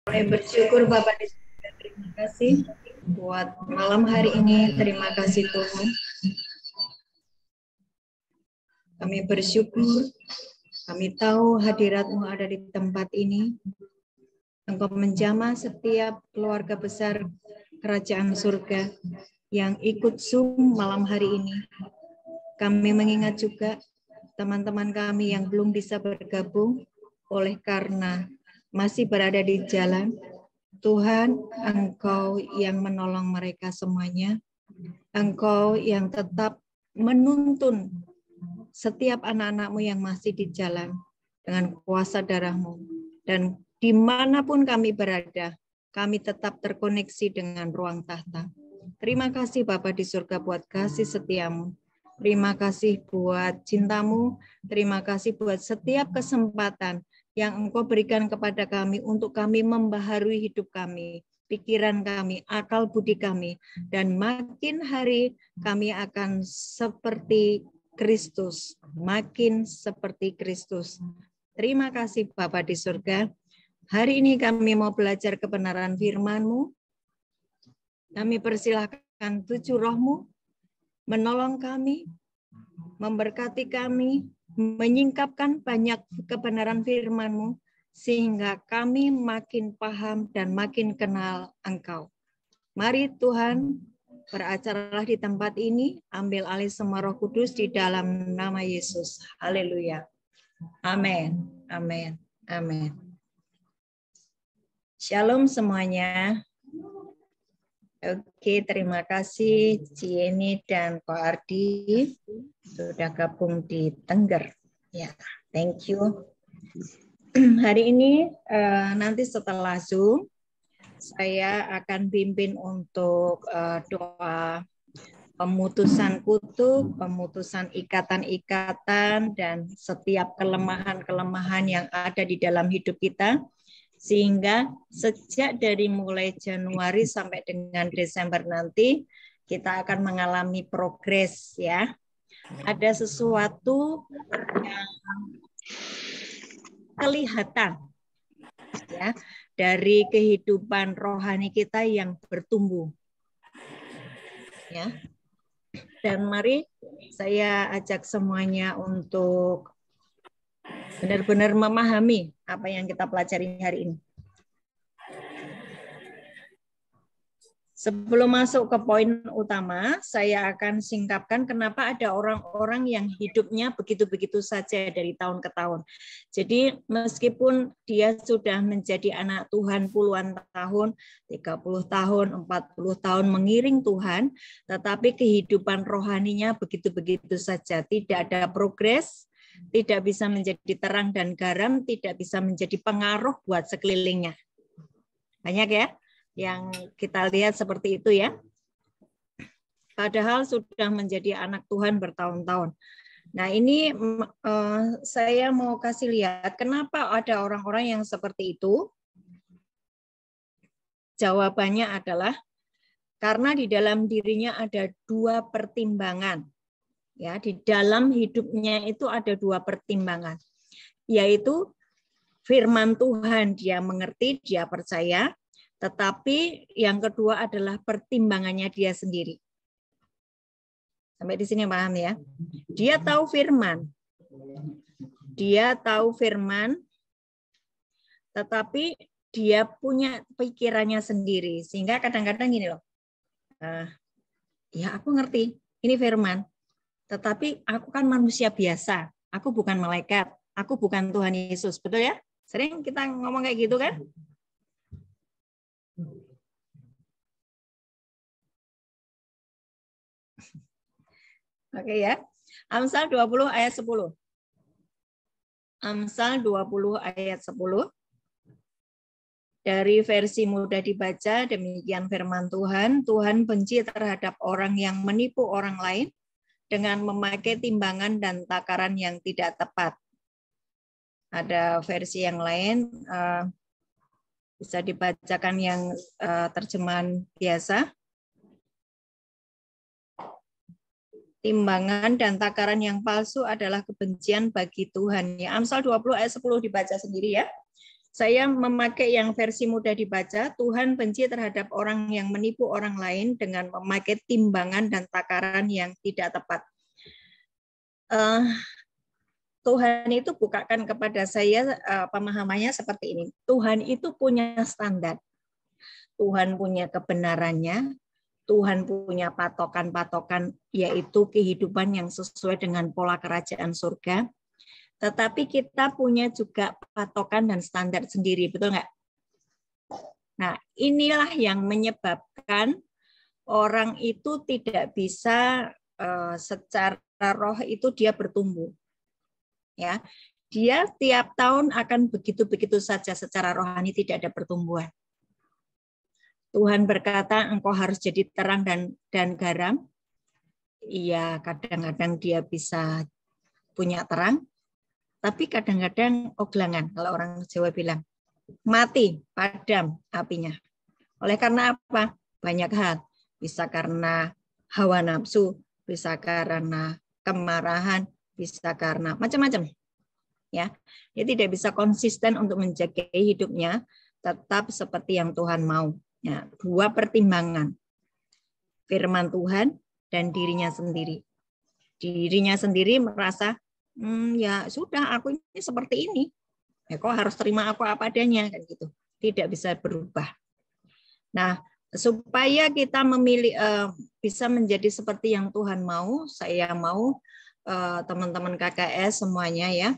Kami bersyukur Bapak di surga. Terima kasih buat malam hari ini. Terima kasih Tuhan. Kami bersyukur. Kami tahu hadirat-Mu ada di tempat ini. Engkau menjamah setiap keluarga besar kerajaan surga yang ikut Zoom malam hari ini. Kami mengingat juga teman-teman kami yang belum bisa bergabung oleh karena masih berada di jalan. Tuhan, Engkau yang menolong mereka semuanya. Engkau yang tetap menuntun setiap anak-anak-Mu yang masih di jalan dengan kuasa darah-Mu. Dan dimanapun kami berada, kami tetap terkoneksi dengan ruang tahta. Terima kasih Bapa di surga buat kasih setia-Mu. Terima kasih buat cinta-Mu. Terima kasih buat setiap kesempatan yang Engkau berikan kepada kami untuk kami membaharui hidup kami, pikiran kami, akal budi kami. Dan makin hari kami akan seperti Kristus, makin seperti Kristus. Terima kasih Bapa di surga. Hari ini kami mau belajar kebenaran firman-Mu. Kami persilahkan 7 roh-Mu menolong kami, memberkati kami, menyingkapkan banyak kebenaran firman-Mu, sehingga kami makin paham dan makin kenal Engkau. Mari Tuhan, beracaralah di tempat ini, ambil alih semua Roh Kudus di dalam nama Yesus. Haleluya. Amin. Amin. Amin. Shalom semuanya. Oke, terima kasih Cieni dan Ko Ardi sudah gabung di Tengger. Ya, thank you. Hari ini nanti setelah Zoom saya akan pimpin untuk doa pemutusan kutuk, pemutusan ikatan-ikatan, dan setiap kelemahan-kelemahan yang ada di dalam hidup kita. Sehingga sejak dari mulai Januari sampai dengan Desember nanti, kita akan mengalami progres ya. Ada sesuatu yang kelihatan ya dari kehidupan rohani kita yang bertumbuh. Ya. Dan mari saya ajak semuanya untuk benar-benar memahami apa yang kita pelajari hari ini. Sebelum masuk ke poin utama, saya akan singkapkan kenapa ada orang-orang yang hidupnya begitu-begitu saja dari tahun ke tahun. Jadi meskipun dia sudah menjadi anak Tuhan puluhan tahun, 30 tahun, 40 tahun mengiring Tuhan, tetapi kehidupan rohaninya begitu-begitu saja. Tidak ada progres, tidak bisa menjadi terang dan garam, tidak bisa menjadi pengaruh buat sekelilingnya. Banyak ya yang kita lihat seperti itu ya. Padahal sudah menjadi anak Tuhan bertahun-tahun. Nah ini saya mau kasih lihat kenapa ada orang-orang yang seperti itu. Jawabannya adalah karena di dalam dirinya ada 2 pertimbangan. Ya, di dalam hidupnya itu ada 2 pertimbangan. Yaitu firman Tuhan dia mengerti, dia percaya. Tetapi yang kedua adalah pertimbangannya dia sendiri. Sampai di sini paham ya? Dia tahu firman. Dia tahu firman, tetapi dia punya pikirannya sendiri. Sehingga kadang-kadang gini loh, ya aku ngerti, ini firman. Tetapi aku kan manusia biasa. Aku bukan malaikat. Aku bukan Tuhan Yesus. Betul ya? Sering kita ngomong kayak gitu kan? Oke ya. Amsal 20 ayat 10. Amsal 20 ayat 10. Dari versi mudah dibaca, demikian firman Tuhan. Tuhan benci terhadap orang yang menipu orang lain dengan memakai timbangan dan takaran yang tidak tepat. Ada versi yang lain, bisa dibacakan yang terjemahan biasa. Timbangan dan takaran yang palsu adalah kebencian bagi Tuhan. Ya, Amsal 20 ayat 10 dibaca sendiri ya. Saya memakai yang versi mudah dibaca. Tuhan benci terhadap orang yang menipu orang lain dengan memakai timbangan dan takaran yang tidak tepat. Tuhan itu bukakan kepada saya pemahamannya seperti ini. Tuhan itu punya standar. Tuhan punya kebenarannya. Tuhan punya patokan-patokan, yaitu kehidupan yang sesuai dengan pola kerajaan surga. Tetapi kita punya juga patokan dan standar sendiri, betul nggak? Nah, inilah yang menyebabkan orang itu tidak bisa secara roh itu dia bertumbuh. Ya, dia tiap tahun akan begitu-begitu saja secara rohani, tidak ada pertumbuhan. Tuhan berkata, engkau harus jadi terang dan garam. Iya, kadang-kadang dia bisa punya terang, tapi kadang-kadang oglangan, kalau orang Jawa bilang. Mati, padam apinya. Oleh karena apa? Banyak hal. Bisa karena hawa nafsu, bisa karena kemarahan, bisa karena macam-macam. Ya, dia tidak bisa konsisten untuk menjaga hidupnya tetap seperti yang Tuhan mau. Ya, dua pertimbangan. Firman Tuhan dan dirinya sendiri. Dirinya sendiri merasa, ya sudah, aku ini seperti ini. Ya, kok harus terima aku apa adanya, kan gitu. Tidak bisa berubah. Nah, supaya kita memilih bisa menjadi seperti yang Tuhan mau, saya mau teman-teman KKS semuanya ya,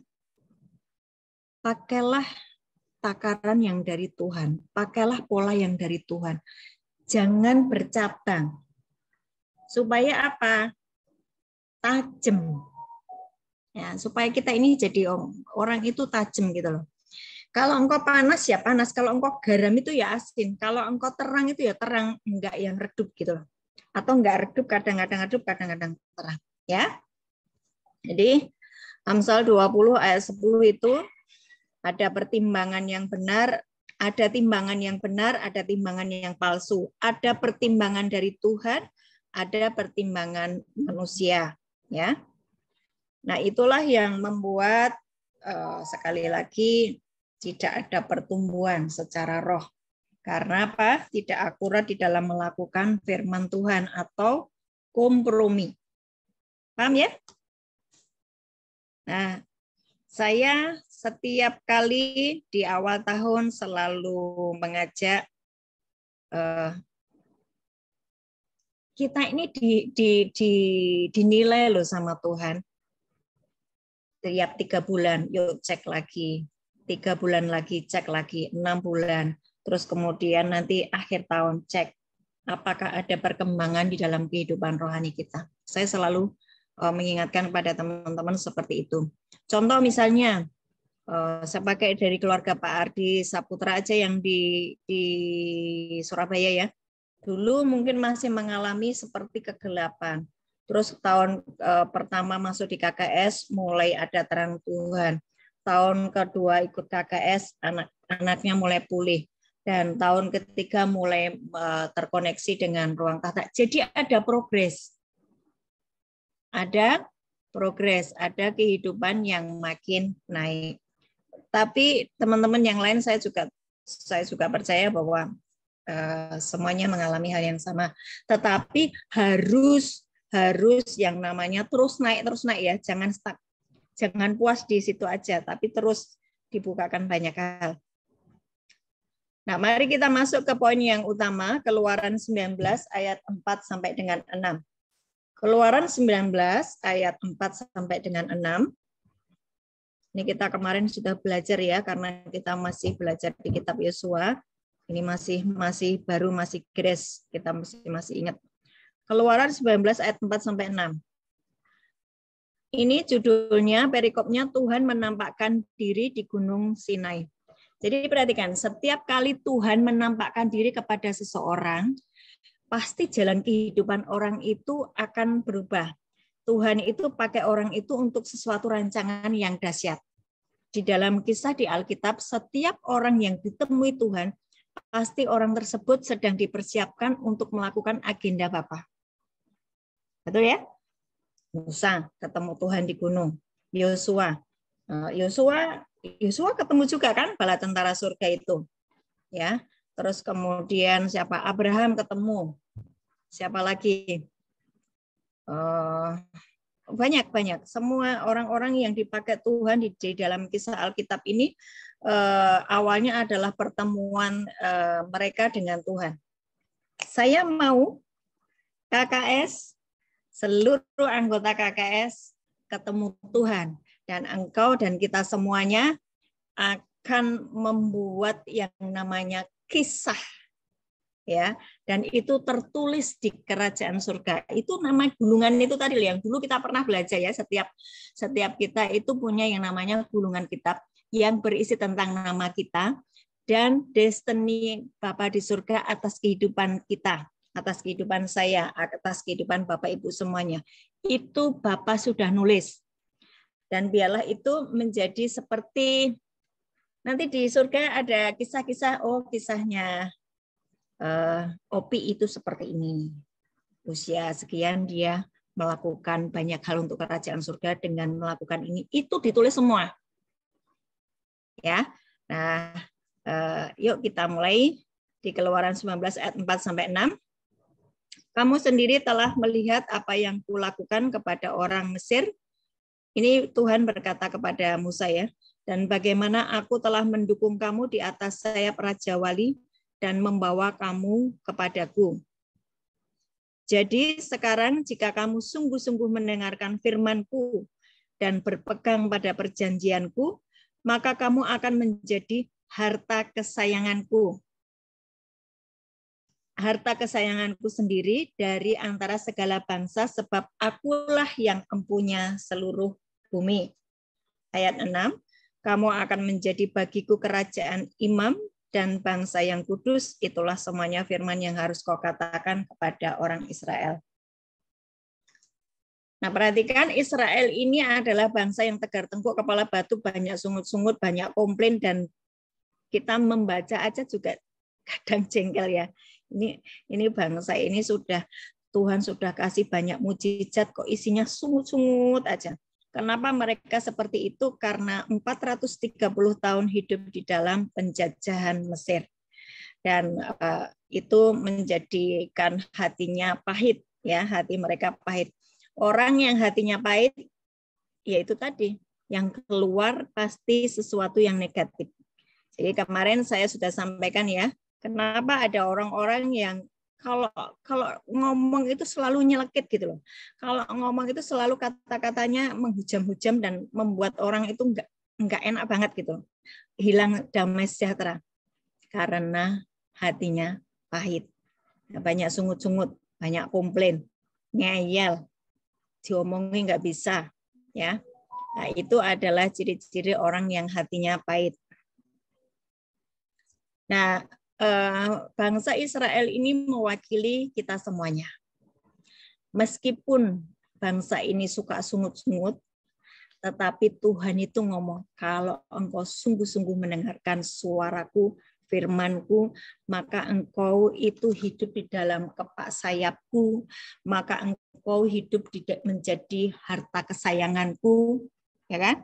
pakailah takaran yang dari Tuhan, pakailah pola yang dari Tuhan. Jangan bercabang. Supaya apa? Tajam. Ya, supaya kita ini jadi orang itu tajam gitu loh. Kalau engkau panas ya panas, kalau engkau garam itu ya asin, kalau engkau terang itu ya terang, enggak yang redup gitu loh. Atau enggak redup, kadang-kadang redup, kadang-kadang terang, ya. Jadi Amsal 20 ayat 10 itu ada pertimbangan yang benar, ada timbangan yang benar, ada timbangan yang palsu. Ada pertimbangan dari Tuhan, ada pertimbangan manusia, ya. Nah, itulah yang membuat sekali lagi tidak ada pertumbuhan secara roh. Karena apa? Tidak akurat di dalam melakukan firman Tuhan atau kompromi. Paham ya? Nah, saya setiap kali di awal tahun selalu mengajak kita ini dinilai loh sama Tuhan. Tiap 3 bulan, yuk cek lagi. 3 bulan lagi, cek lagi. 6 bulan. Terus kemudian nanti akhir tahun cek. Apakah ada perkembangan di dalam kehidupan rohani kita. Saya selalu mengingatkan pada teman-teman seperti itu. Contoh misalnya, saya pakai dari keluarga Pak Ardi Saputra aja yang di Surabaya ya. Dulu mungkin masih mengalami seperti kegelapan. Terus tahun pertama masuk di KKS mulai ada terang Tuhan. Tahun kedua ikut KKS anak-anaknya mulai pulih. Dan tahun ketiga mulai terkoneksi dengan ruang tahta. Jadi ada progres. Ada progres, ada kehidupan yang makin naik. Tapi teman-teman yang lain saya juga percaya bahwa semuanya mengalami hal yang sama. Tetapi harus yang namanya terus naik ya, jangan stuck. Jangan puas di situ aja, tapi terus dibukakan banyak hal. Nah, mari kita masuk ke poin yang utama, Keluaran 19 ayat 4 sampai dengan 6. Keluaran 19 ayat 4 sampai dengan 6. Ini kita kemarin sudah belajar ya, karena kita masih belajar di kitab Yosua. Ini masih baru, masih grace, kita masih ingat. Keluaran 19 ayat 4 sampai 6. Ini judulnya, perikopnya Tuhan menampakkan diri di Gunung Sinai. Jadi perhatikan, setiap kali Tuhan menampakkan diri kepada seseorang, pasti jalan kehidupan orang itu akan berubah. Tuhan itu pakai orang itu untuk sesuatu rancangan yang dahsyat. Di dalam kisah di Alkitab, setiap orang yang ditemui Tuhan, pasti orang tersebut sedang dipersiapkan untuk melakukan agenda Bapa. Betul ya? Musa ketemu Tuhan di gunung. Yosua Yosua ketemu juga kan bala tentara surga itu, ya. Terus kemudian siapa? Abraham ketemu. Siapa lagi? Banyak. Semua orang-orang yang dipakai Tuhan di dalam kisah Alkitab ini awalnya adalah pertemuan mereka dengan Tuhan. Saya mau KKS, seluruh anggota KKS ketemu Tuhan, dan engkau dan kita semuanya akan membuat yang namanya kisah, ya, dan itu tertulis di kerajaan surga. Itu nama gulungan itu tadi yang dulu kita pernah belajar, ya. Setiap kita itu punya yang namanya gulungan kitab yang berisi tentang nama kita dan destiny Bapa di surga atas kehidupan kita, atas kehidupan saya, atas kehidupan Bapak Ibu semuanya. Itu Bapak sudah nulis. Dan biarlah itu menjadi seperti nanti di surga ada kisah-kisah, kisahnya Opi itu seperti ini. Usia sekian dia melakukan banyak hal untuk kerajaan surga dengan melakukan ini. Itu ditulis semua. Ya. Nah, yuk kita mulai di Keluaran 19 ayat 4 sampai 6. Kamu sendiri telah melihat apa yang kulakukan kepada orang Mesir. Ini Tuhan berkata kepada Musa, ya. Dan bagaimana aku telah mendukung kamu di atas sayap Raja Wali dan membawa kamu kepadaku. Jadi sekarang jika kamu sungguh-sungguh mendengarkan firman-Ku dan berpegang pada perjanjian-Ku, maka kamu akan menjadi harta kesayangan-Ku. Harta kesayangan-Ku sendiri dari antara segala bangsa, sebab akulah yang empunya seluruh bumi. Ayat 6, kamu akan menjadi bagiku kerajaan imam dan bangsa yang kudus. Itulah semuanya firman yang harus kau katakan kepada orang Israel. Nah, perhatikan, Israel ini adalah bangsa yang tegar tengkuk, kepala batu, banyak sungut-sungut, banyak komplain, dan kita membaca aja juga kadang jengkel, ya. Ini bangsa ini Tuhan sudah kasih banyak mujizat, kok isinya sungut-sungut aja. Kenapa mereka seperti itu? Karena 430 tahun hidup di dalam penjajahan Mesir. Dan itu menjadikan hatinya pahit, ya, hati mereka pahit. Orang yang hatinya pahit, yaitu tadi, yang keluar pasti sesuatu yang negatif. Jadi kemarin saya sudah sampaikan, ya, kenapa ada orang-orang yang kalau ngomong itu selalu nyelekit gitu loh. Kalau ngomong itu selalu kata-katanya menghujam-hujam dan membuat orang itu enggak enak banget gitu. Hilang damai sejahtera karena hatinya pahit. Banyak sungut-sungut, banyak komplain, ngeyel, diomongin nggak bisa, ya. Nah, itu adalah ciri-ciri orang yang hatinya pahit. Nah, bangsa Israel ini mewakili kita semuanya. Meskipun bangsa ini suka sungut-sungut, tetapi Tuhan itu ngomong, kalau engkau sungguh-sungguh mendengarkan suaraku, firmanku, maka engkau itu hidup di dalam kepak sayapku, maka engkau hidup menjadi harta kesayanganku, ya kan?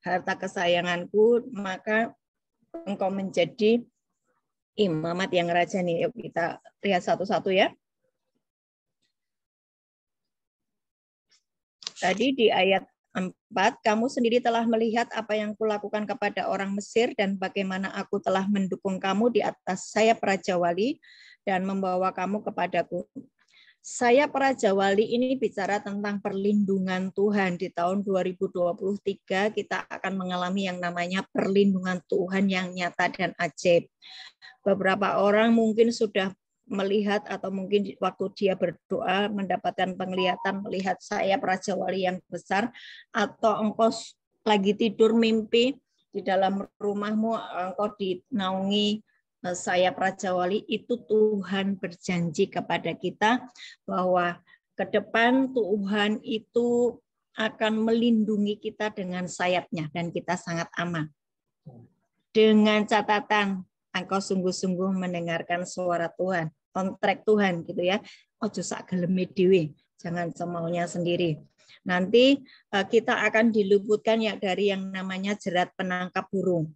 Harta kesayanganku, maka engkau menjadi imamat yang raja nih. Yuk kita lihat satu-satu, ya. Tadi di ayat 4, kamu sendiri telah melihat apa yang kulakukan kepada orang Mesir dan bagaimana aku telah mendukung kamu di atas sayap Raja Wali dan membawa kamu kepadaku. Sayap Raja Wali ini bicara tentang perlindungan Tuhan. Di tahun 2023 kita akan mengalami yang namanya perlindungan Tuhan yang nyata dan ajaib. Beberapa orang mungkin sudah melihat atau mungkin waktu dia berdoa mendapatkan penglihatan melihat sayap Raja Wali yang besar, atau engkau lagi tidur mimpi di dalam rumahmu engkau dinaungi sayap Raja Wali. Itu Tuhan berjanji kepada kita bahwa ke depan Tuhan itu akan melindungi kita dengan sayapnya dan kita sangat aman. Dengan catatan engkau sungguh-sungguh mendengarkan suara Tuhan, on track Tuhan gitu, ya. Ojo sak geleme dhewe, jangan semaunya sendiri. Nanti kita akan diluputkan ya dari yang namanya jerat penangkap burung.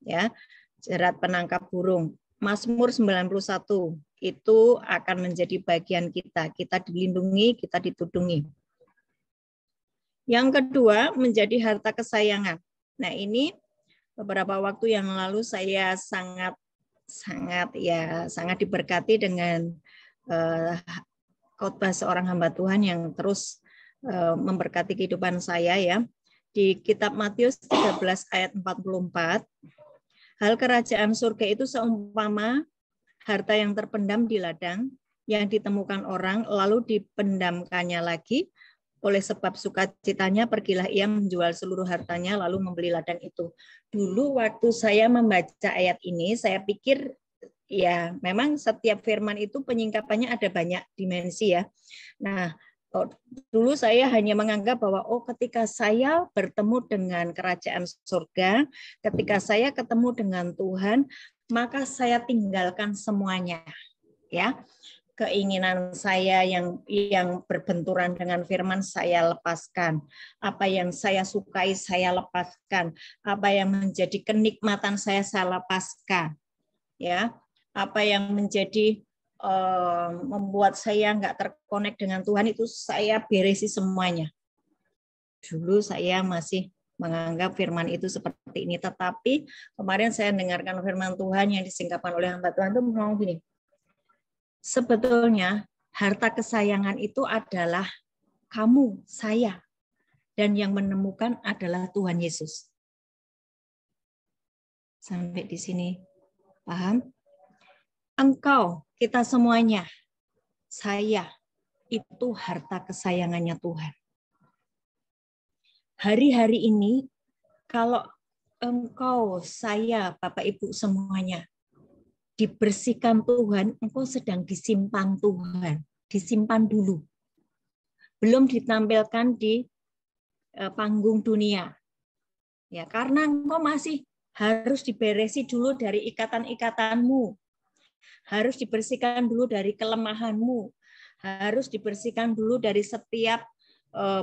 Ya, jerat penangkap burung. Mazmur 91 itu akan menjadi bagian kita. Kita dilindungi, kita ditudungi. Yang kedua, menjadi harta kesayangan. Nah, ini beberapa waktu yang lalu saya sangat diberkati dengan khotbah seorang hamba Tuhan yang terus memberkati kehidupan saya ya. Di kitab Matius 13 ayat 44, hal kerajaan surga itu seumpama harta yang terpendam di ladang yang ditemukan orang lalu dipendamkannya lagi. Oleh sebab sukacitanya pergilah ia menjual seluruh hartanya lalu membeli ladang itu. Dulu waktu saya membaca ayat ini, saya pikir ya memang setiap firman itu penyingkapannya ada banyak dimensi ya. Nah, dulu saya hanya menganggap bahwa ketika saya bertemu dengan kerajaan surga, ketika saya ketemu dengan Tuhan, maka saya tinggalkan semuanya. Ya. Keinginan saya yang berbenturan dengan firman saya lepaskan. Apa yang saya sukai saya lepaskan. Apa yang menjadi kenikmatan saya lepaskan. Ya, apa yang menjadi membuat saya nggak terkonek dengan Tuhan itu saya beresi semuanya. Dulu saya masih menganggap firman itu seperti ini, tetapi kemarin saya dengarkan firman Tuhan yang disingkapkan oleh hamba Tuhan itu ngomong gini. Sebetulnya harta kesayangan itu adalah kamu, saya, dan yang menemukan adalah Tuhan Yesus. Sampai di sini, paham? Engkau, kita semuanya, saya, itu harta kesayangannya Tuhan. Hari-hari ini, kalau engkau, saya, Bapak Ibu semuanya, dibersihkan Tuhan, engkau sedang disimpan Tuhan. Disimpan dulu. Belum ditampilkan di panggung dunia. Ya, karena engkau masih harus diberesi dulu dari ikatan-ikatanmu. Harus dibersihkan dulu dari kelemahanmu. Harus dibersihkan dulu dari setiap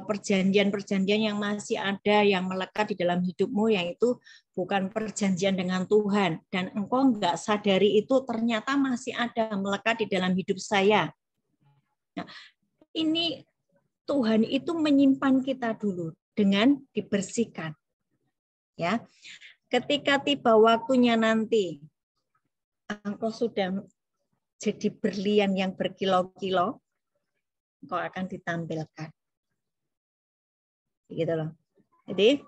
perjanjian-perjanjian yang masih ada yang melekat di dalam hidupmu, yang itu bukan perjanjian dengan Tuhan, dan engkau nggak sadari itu ternyata masih ada melekat di dalam hidup saya. Nah, ini Tuhan itu menyimpan kita dulu dengan dibersihkan. Ya, ketika tiba waktunya nanti, engkau sudah jadi berlian yang berkilau-kilau, engkau akan ditampilkan. Gitu loh. Jadi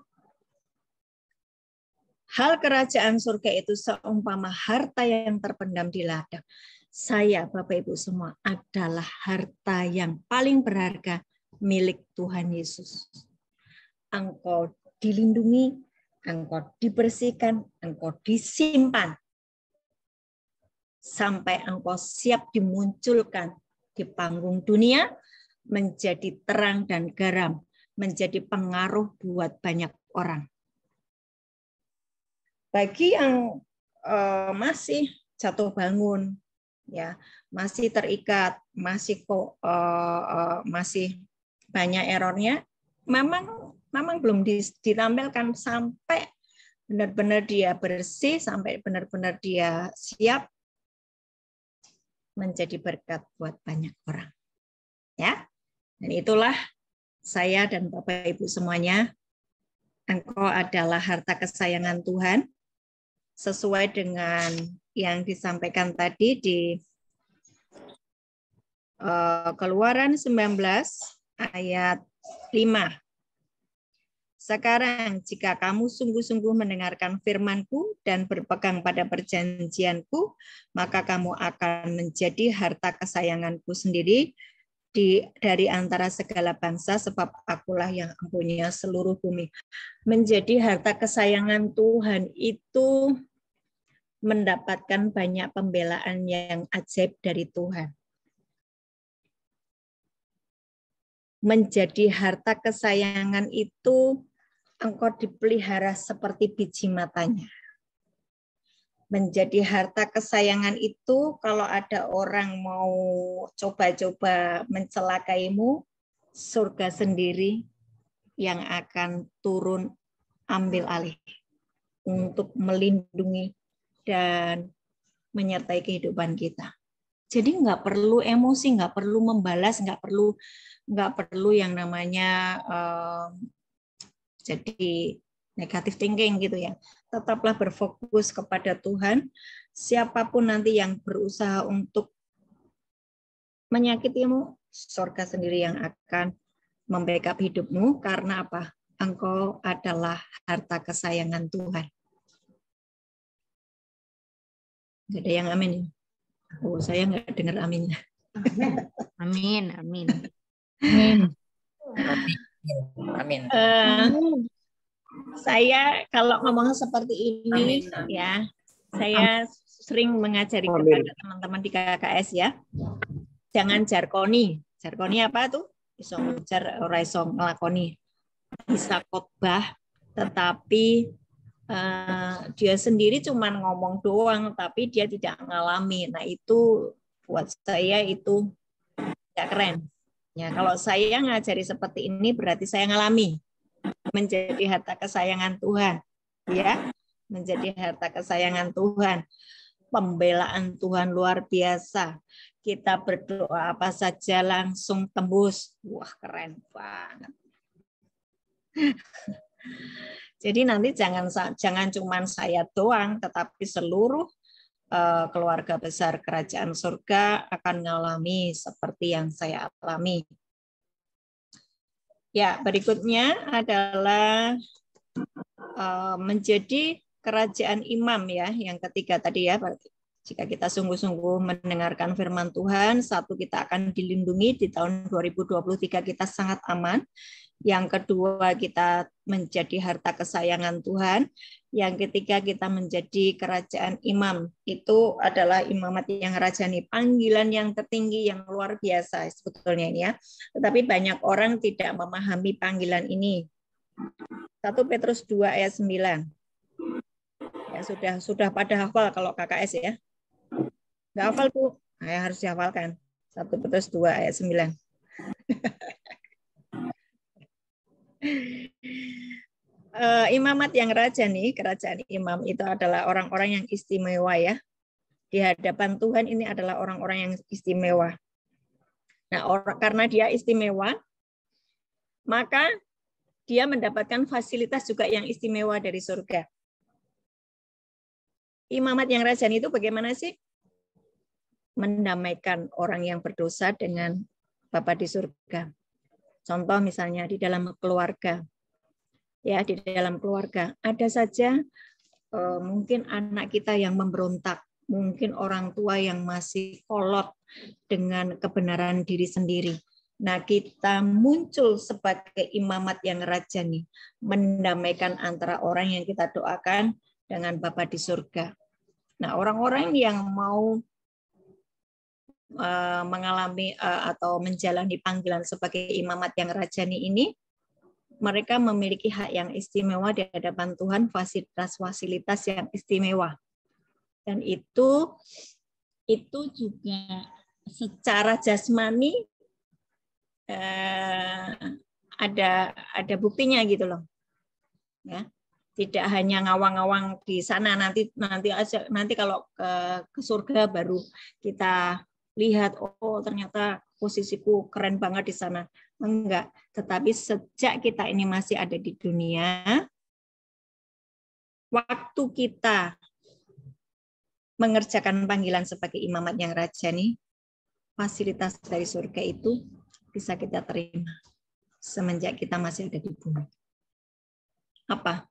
hal kerajaan surga itu seumpama harta yang terpendam di ladang. Saya, Bapak Ibu semua, adalah harta yang paling berharga milik Tuhan Yesus. Engkau dilindungi, engkau dibersihkan, engkau disimpan sampai engkau siap dimunculkan di panggung dunia menjadi terang dan garam, menjadi pengaruh buat banyak orang. Bagi yang masih jatuh bangun, ya, masih terikat, masih banyak errornya, memang belum ditampilkan sampai benar-benar dia bersih, sampai benar-benar dia siap menjadi berkat buat banyak orang. Ya. Dan itulah saya dan Bapak Ibu semuanya, engkau adalah harta kesayangan Tuhan sesuai dengan yang disampaikan tadi di Keluaran 19 ayat 5. Sekarang jika kamu sungguh-sungguh mendengarkan firman-Ku dan berpegang pada perjanjian-Ku, maka kamu akan menjadi harta kesayangan-Ku sendiri dari antara segala bangsa, sebab akulah yang mempunyai seluruh bumi. Menjadi harta kesayangan Tuhan itu mendapatkan banyak pembelaan yang ajaib dari Tuhan. Menjadi harta kesayangan itu engkau dipelihara seperti biji matanya. Menjadi harta kesayangan itu kalau ada orang mau coba-coba mencelakaimu, surga sendiri yang akan turun ambil alih untuk melindungi dan menyertai kehidupan kita. Jadi nggak perlu emosi, nggak perlu membalas, nggak perlu yang namanya jadi negative thinking gitu ya. Tetaplah berfokus kepada Tuhan. Siapapun nanti yang berusaha untuk menyakitimu, surga sendiri yang akan membackup hidupmu. Karena apa? Engkau adalah harta kesayangan Tuhan. Nggak ada yang amin. Oh, saya nggak dengar aminnya. Amin, amin. Amin. Saya kalau ngomong seperti ini, ya, saya sering mengajari kepada teman-teman di KKS ya. Jangan jarkoni. Jarkoni apa tuh? Iso ngejar ora iso nglakoni. Bisa khotbah, tetapi dia sendiri cuma ngomong doang, tapi dia tidak mengalami. Nah itu buat saya itu tidak keren. Ya, kalau saya ngajari seperti ini berarti saya ngalami menjadi harta kesayangan Tuhan, ya, menjadi harta kesayangan Tuhan. Pembelaan Tuhan luar biasa. Kita berdoa apa saja langsung tembus. Wah, keren banget. Jadi nanti jangan cuma saya doang, tetapi seluruh keluarga besar kerajaan surga akan mengalami seperti yang saya alami. Ya, berikutnya adalah menjadi kerajaan imam ya, yang ketiga tadi ya. Jika kita sungguh-sungguh mendengarkan firman Tuhan, satu kita akan dilindungi di tahun 2023 kita sangat aman. Yang kedua, kita menjadi harta kesayangan Tuhan. Yang ketiga, kita menjadi kerajaan imam. Itu adalah imamat yang rajani, panggilan yang tertinggi, yang luar biasa sebetulnya ini ya. Tetapi banyak orang tidak memahami panggilan ini. 1 Petrus 2 ayat 9. Ya, sudah pada hafal kalau KKS ya. Nggak hafal, Bu? Nah, harus dihafalkan. 1 Petrus 2 ayat 9. Imamat yang rajani, kerajaan imam itu adalah orang-orang yang istimewa ya. Di hadapan Tuhan ini adalah orang-orang yang istimewa. Nah, karena dia istimewa, maka dia mendapatkan fasilitas juga yang istimewa dari surga. Imamat yang rajani itu bagaimana sih? Mendamaikan orang yang berdosa dengan Bapa di surga. Contoh misalnya di dalam keluarga. Ya, di dalam keluarga ada saja mungkin anak kita yang memberontak, mungkin orang tua yang masih kolot dengan kebenaran diri sendiri. Nah, kita muncul sebagai imamat yang rajani, mendamaikan antara orang yang kita doakan dengan Bapa di surga. Nah, orang-orang yang mau mengalami atau menjalani panggilan sebagai imamat yang rajani ini, mereka memiliki hak yang istimewa di hadapan Tuhan, fasilitas-fasilitas yang istimewa. Dan itu juga secara jasmani ada buktinya gitu loh. Ya. Tidak hanya ngawang-ngawang di sana, nanti kalau ke surga baru kita lihat, oh ternyata posisiku keren banget di sana. Enggak, tetapi sejak kita ini masih ada di dunia, waktu kita mengerjakan panggilan sebagai imamat yang rajani, fasilitas dari surga itu bisa kita terima semenjak kita masih ada di bumi. Apa?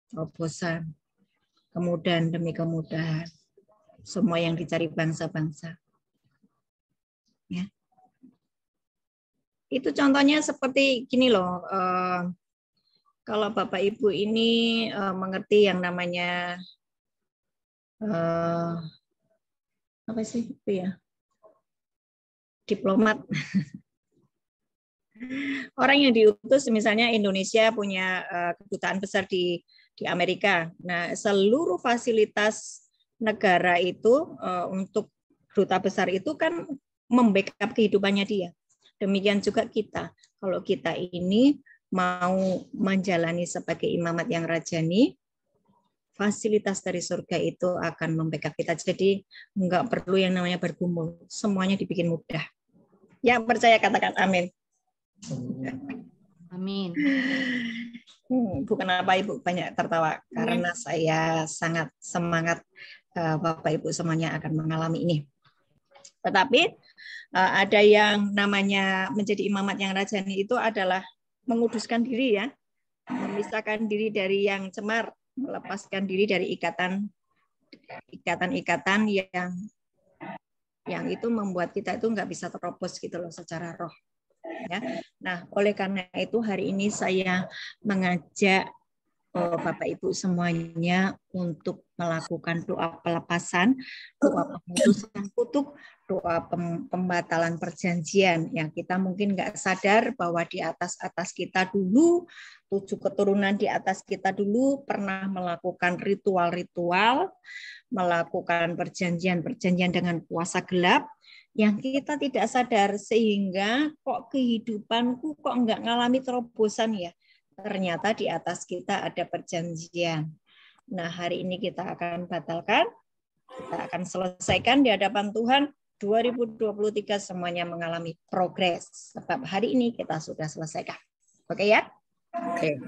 Terobosan, kemudahan demi kemudahan, semua yang dicari bangsa-bangsa. Ya. Itu contohnya seperti gini loh. Kalau Bapak Ibu ini mengerti yang namanya apa sih itu ya? Diplomat. Orang yang diutus, misalnya Indonesia punya kedutaan besar di Amerika. Nah, seluruh fasilitas negara itu untuk duta besar itu kan membackup kehidupannya dia. Demikian juga kita. Kalau kita ini mau menjalani sebagai imamat yang rajani, fasilitas dari surga itu akan membackup kita. Jadi nggak perlu yang namanya bergumul. Semuanya dibikin mudah. Yang percaya katakan amin. Amin. Bukan apa Ibu banyak tertawa karena saya sangat semangat Bapak Ibu semuanya akan mengalami ini. Tetapi ada yang namanya menjadi imamat yang rajani itu adalah menguduskan diri ya, memisahkan diri dari yang cemar, melepaskan diri dari ikatan-ikatan yang itu membuat kita itu nggak bisa terobos gitu loh secara roh. Ya. Nah, oleh karena itu hari ini saya mengajak Bapak Ibu semuanya untuk melakukan doa pelepasan, doa pemutusan kutuk, doa pembatalan perjanjian. Yang kita mungkin nggak sadar bahwa di atas kita dulu, 7 keturunan di atas kita dulu pernah melakukan ritual-ritual, melakukan perjanjian-perjanjian dengan kuasa gelap, yang kita tidak sadar sehingga kok kehidupanku kok nggak ngalami terobosan ya. Ternyata di atas kita ada perjanjian. Nah, hari ini kita akan batalkan, kita akan selesaikan di hadapan Tuhan. 2023 semuanya mengalami progres. Sebab hari ini kita sudah selesaikan. Oke ya? Oke.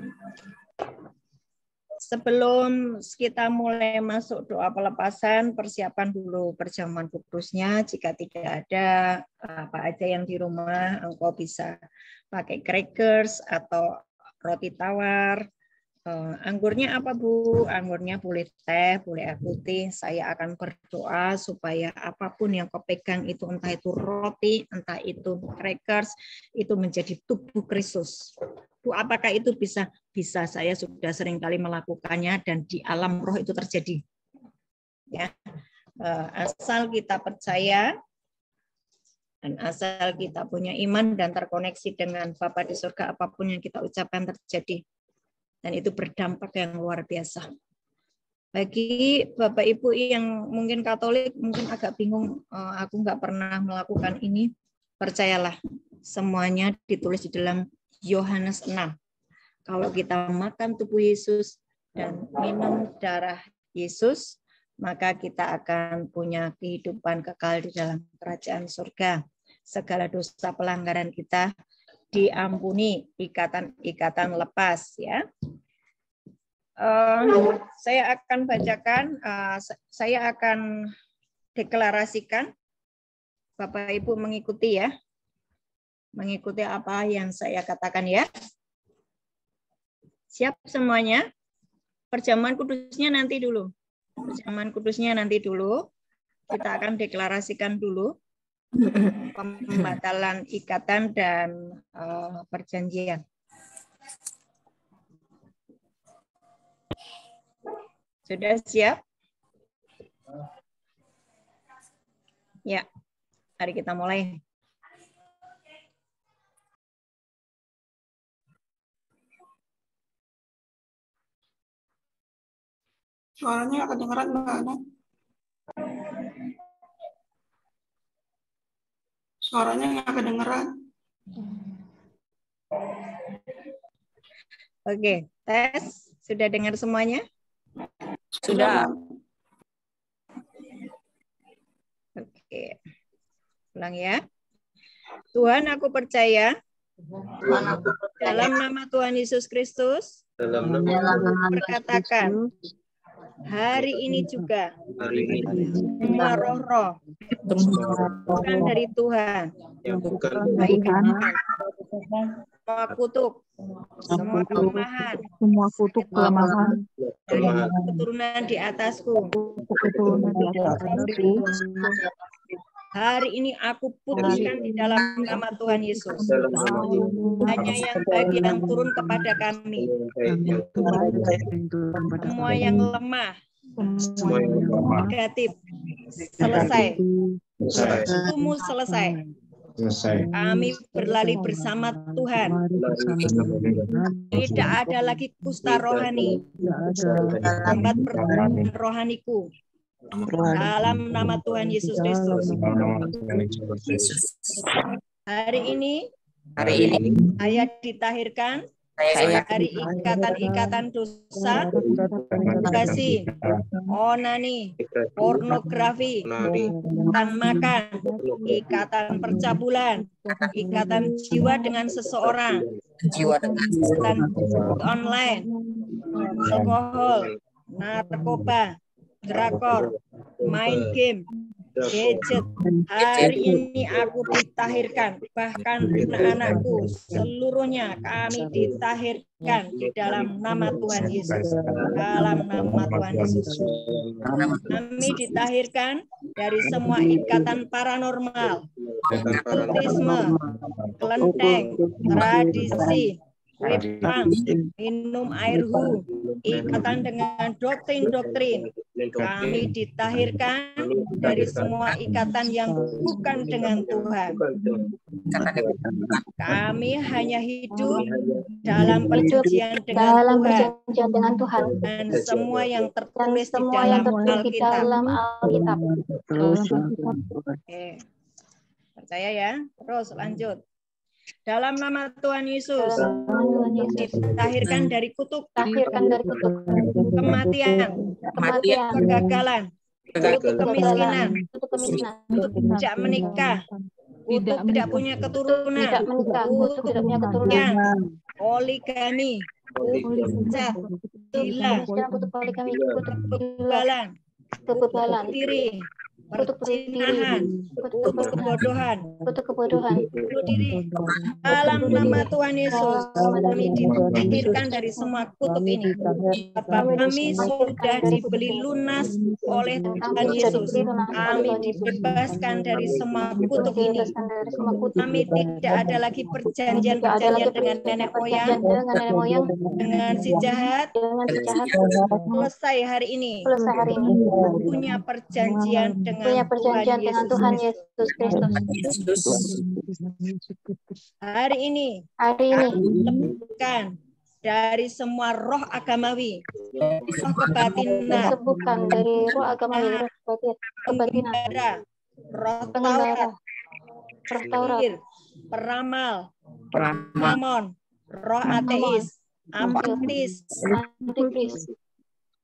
Sebelum kita mulai masuk doa pelepasan, persiapan dulu perjamuan kudusnya. Jika tidak ada apa aja yang di rumah, engkau bisa pakai crackers atau roti tawar. Anggurnya apa Bu? Anggurnya boleh teh, boleh air putih. Saya akan berdoa supaya apapun yang kau pegang itu, entah itu roti, entah itu crackers, itu menjadi tubuh Kristus. Bu, apakah itu bisa? Bisa, saya sudah sering kali melakukannya dan di alam roh itu terjadi. Ya, asal kita percaya dan asal kita punya iman dan terkoneksi dengan Bapa di surga, apapun yang kita ucapkan terjadi. Dan itu berdampak yang luar biasa. Bagi Bapak Ibu yang mungkin Katolik, mungkin agak bingung, aku nggak pernah melakukan ini. Percayalah, semuanya ditulis di dalam Yohanes 6. Kalau kita makan tubuh Yesus dan minum darah Yesus, maka kita akan punya kehidupan kekal di dalam kerajaan surga. Segala dosa pelanggaran kita diampuni, ikatan-ikatan lepas ya. Saya akan bacakan, saya akan deklarasikan, Bapak Ibu mengikuti ya, mengikuti apa yang saya katakan ya. Siap semuanya? Perjamuan kudusnya nanti dulu. Perjamuan kudusnya nanti dulu. Kita akan deklarasikan dulu pembatalan ikatan dan perjanjian. Sudah siap? Ya, mari kita mulai. Suaranya nggak kedengeran Mbak Ana. Suaranya nggak kedengeran. Oke, tes. Sudah dengar semuanya? Sudah. Oke. Ulang ya. Tuhan, aku percaya dalam nama Tuhan Yesus Kristus, perkatakan hari ini juga semua roh-roh bukan dari Tuhan, baik semua kutuk, semua kelemahan, dari keturunan di atasku, hari ini aku putuskan di dalam nama Tuhan Yesus. Hanya yang baik yang turun kepada kami. Semua yang lemah, negatif, selesai. Tumu selesai. Kami berlari bersama Tuhan. Tidak ada lagi kusta rohani. Tempat pertumbuhan rohaniku. Dalam nama Tuhan Yesus Kristus. Hari ini Hari ini saya ditahirkan saya dari ikatan-ikatan dosa, pornografi, onani, pornografi, ikatan makan, ikatan percabulan, ikatan jiwa dengan seseorang, ikatan online, alkohol, narkoba, drakor, main game, gadget. Hari ini aku ditahirkan, bahkan anak-anakku seluruhnya kami ditahirkan di dalam nama Tuhan Yesus. Dalam nama Tuhan Yesus. Kami ditahirkan dari semua ikatan paranormal, okultisme, kelenteng, tradisi, wipang, minum air hu, ikatan dengan doktrin-doktrin. Kami ditahirkan dari semua ikatan yang bukan dengan Tuhan. Kami hanya hidup dalam perjanjian dengan Tuhan dan semua yang tertulis di dalam Alkitab. Oke. Percaya ya? Terus lanjut. Dalam nama Tuhan Yesus, ditahirkan dari kutuk, kematian, kegagalan, kutuk kemiskinan, kutuk tidak menikah, kutuk tidak punya keturunan, kutuk yang poligami, cacat, gila, kebebalan, diri, percinahan, kutuk kebodohan, bunuh diri. Dalam nama Tuhan Yesus, kami ditahirkan dari semua kutuk ini. Kami sudah dibeli lunas oleh Tuhan Yesus. Kami dibebaskan dari semua kutuk ini. Kami tidak ada lagi perjanjian-perjanjian dengan nenek moyang, dengan si jahat. Selesai hari ini. Punya perjanjian dengan Tuhan Yesus Kristus. Hari ini lepaskan dari semua roh agamawi, roh kebatinan, pembara, roh Taurat, peramal, mamon, roh ateis, apatis,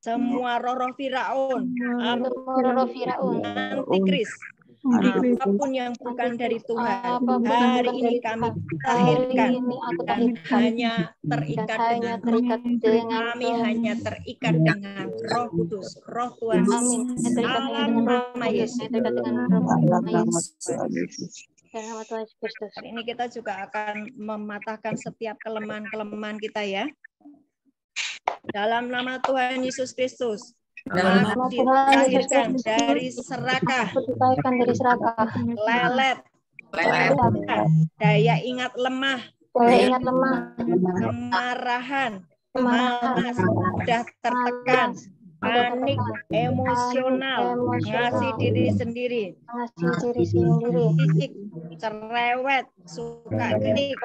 semua roh Firaun, antikris, apapun yang bukan dari Tuhan, hari ini kami tahirkan dan hanya terikat dengan kami hanya terikat dengan Roh Kudus, Roh Tuhan, dalam nama Yesus. Hari ini kita juga akan mematahkan setiap kelemahan-kelemahan kita ya. Dalam nama Tuhan Yesus Kristus, aku ditahirkan dari serakah, lelet, daya ingat lemah, kemarahan, malas, mudah tertekan, panik, emosional, ngasih diri sendiri, fisik, cerewet, suka kritik,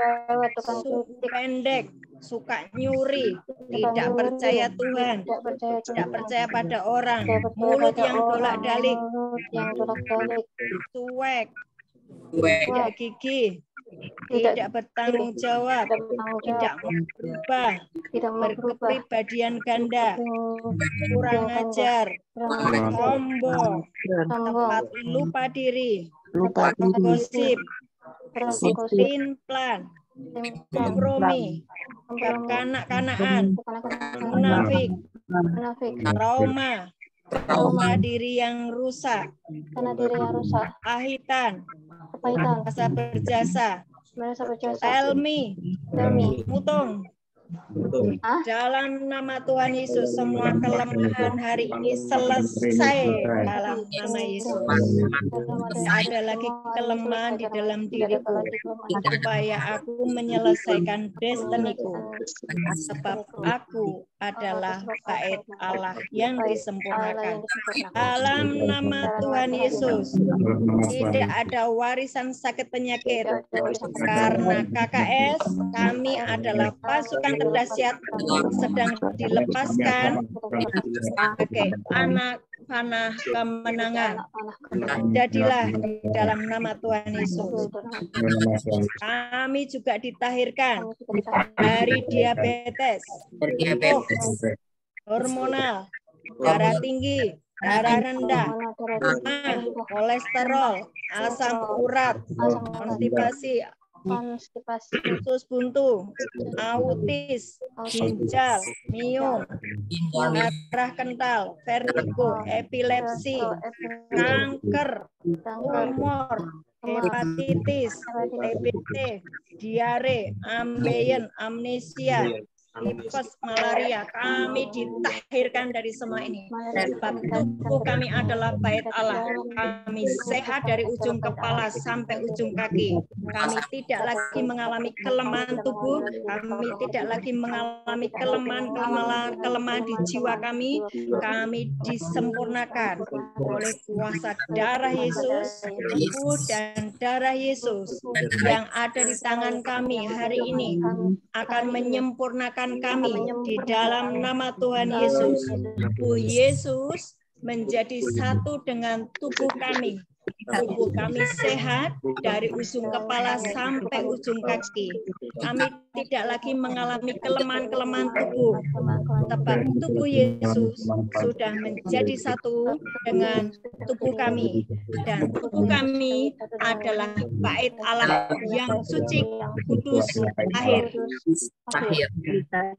pendek, suka nyuri, tidak percaya Tuhan, tidak percaya pada orang, mulut yang dolak-dalik, cuek, tidak gigih, tidak bertanggung jawab, tidak berubah, berkepribadian ganda, kurang ajar, sombong, tempat lupa diri, gosip, plan, kompromi, kekanak-kanakan, munafik, trauma, diri yang rusak, pahitan, rasa berjasa, tell me, mutung. Dalam nama Tuhan Yesus, semua kelemahan hari ini selesai dalam nama Yesus. Tidak ada lagi kelemahan di dalam diriku, supaya aku menyelesaikan destiniku. Sebab aku adalah bait Allah yang disempurnakan. Dalam nama Tuhan Yesus, tidak ada warisan sakit penyakit. Karena KKS, kami adalah pasukan terdahsyat sedang dilepaskan sebagai anak panah kemenangan. Jadilah di dalam nama Tuhan Yesus. Kami juga ditahirkan dari diabetes, stroke, hormonal, darah tinggi, darah rendah, kolesterol, asam urat, konstipasi, usus buntu, autis, ginjal, miom, darah kental, vertigo, epilepsi, kanker, tumor, hepatitis, TBC, diare, ambeien, amnesia, tipes, malaria. Kami ditahirkan dari semua ini. Sebab tubuh kami adalah bait Allah. Kami sehat dari ujung kepala sampai ujung kaki. Kami tidak lagi mengalami kelemahan tubuh. Kami tidak lagi mengalami kelemahan di jiwa kami. Kami disempurnakan oleh kuasa darah Yesus, tubuh dan darah Yesus yang ada di tangan kami hari ini akan menyempurnakan kami di dalam nama Tuhan Yesus. Tubuh Yesus menjadi satu dengan tubuh kami. Tubuh kami sehat dari ujung kepala sampai ujung kaki. Kami tidak lagi mengalami kelemahan-kelemahan tubuh. Sebab tubuh Yesus sudah menjadi satu dengan tubuh kami. Dan tubuh kami adalah bait Allah yang suci, kudus, akhir.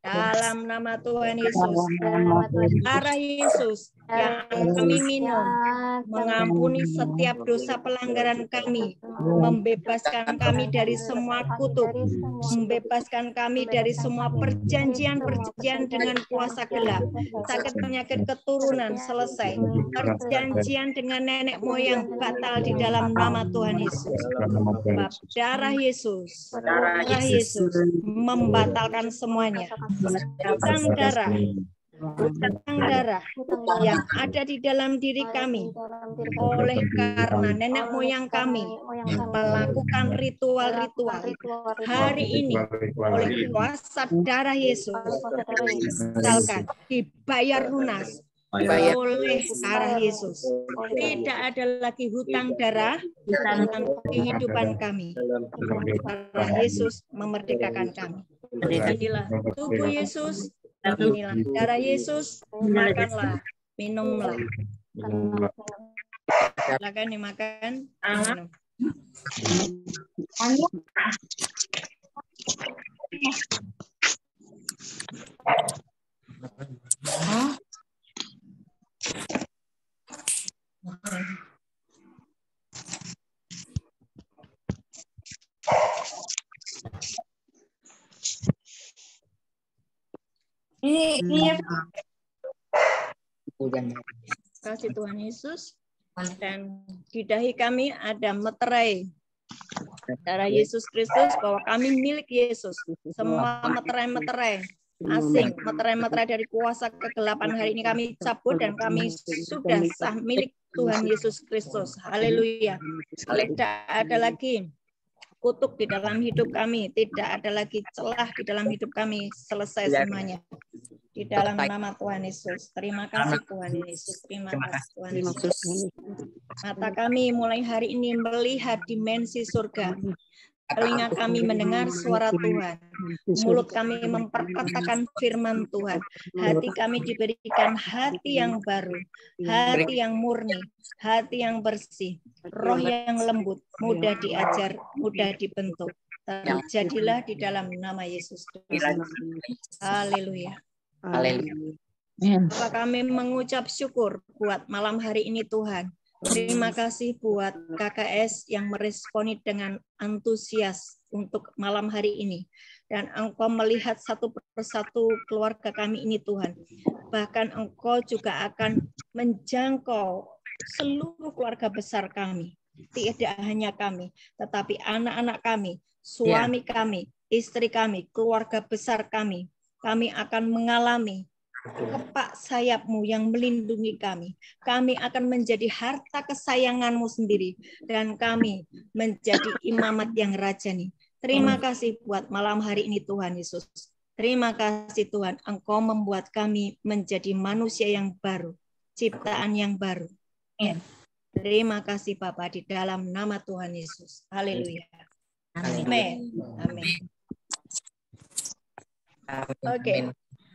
Dalam nama Tuhan Yesus, darah Yesus yang kami minum mengampuni setiap dosa pelanggaran kami, membebaskan kami dari semua kutuk, membebaskan kami dari semua perjanjian-perjanjian dengan kuasa gelap, sakit penyakit keturunan selesai, perjanjian dengan nenek moyang batal di dalam nama Tuhan Yesus. Sebab darah Yesus membatalkan semuanya. Hutang darah yang ada di dalam diri kami oleh karena nenek moyang kami melakukan ritual-ritual hari ini oleh kuasa darah Yesus misalkan dibayar lunas oleh darah Yesus. Tidak ada lagi hutang darah dalam kehidupan kami. Darah Yesus memerdekakan kami. Inilah tubuh Yesus. Inilah darah Yesus, makanlah, minumlah. Silakan dimakan. Minum. Kasih Tuhan Yesus. Dan di dahi kami ada meterai darah Yesus Kristus, bahwa kami milik Yesus. Semua meterai-meterai asing, meterai-meterai dari kuasa kegelapan hari ini kami cabut dan kami sudah sah milik Tuhan Yesus Kristus. Haleluya. Tidak ada lagi kutuk di dalam hidup kami, tidak ada lagi celah di dalam hidup kami, selesai semuanya. Di dalam nama Tuhan Yesus. Terima kasih Tuhan Yesus. Terima kasih Tuhan Yesus. Mata kami mulai hari ini melihat dimensi surga. Telinga kami mendengar suara Tuhan. Mulut kami memperkatakan firman Tuhan. Hati kami diberikan hati yang baru. Hati yang murni. Hati yang bersih. Roh yang lembut. Mudah diajar. Mudah dibentuk. Terjadilah di dalam nama Yesus Kristus. Haleluya. Bapak kami mengucap syukur buat malam hari ini Tuhan. Terima kasih buat KKS yang meresponi dengan antusias untuk malam hari ini. Dan Engkau melihat satu persatu keluarga kami ini Tuhan. Bahkan Engkau juga akan menjangkau seluruh keluarga besar kami. Tidak hanya kami, tetapi anak-anak kami, suami kami, istri kami, keluarga besar kami. Kami akan mengalami kepak sayap-Mu yang melindungi kami. Kami akan menjadi harta kesayangan-Mu sendiri. Dan kami menjadi imamat yang rajani. Terima kasih buat malam hari ini Tuhan Yesus. Terima kasih Tuhan, Engkau membuat kami menjadi manusia yang baru. ciptaan yang baru. Terima kasih Bapak di dalam nama Tuhan Yesus. Haleluya. Amin. Amin. Oke.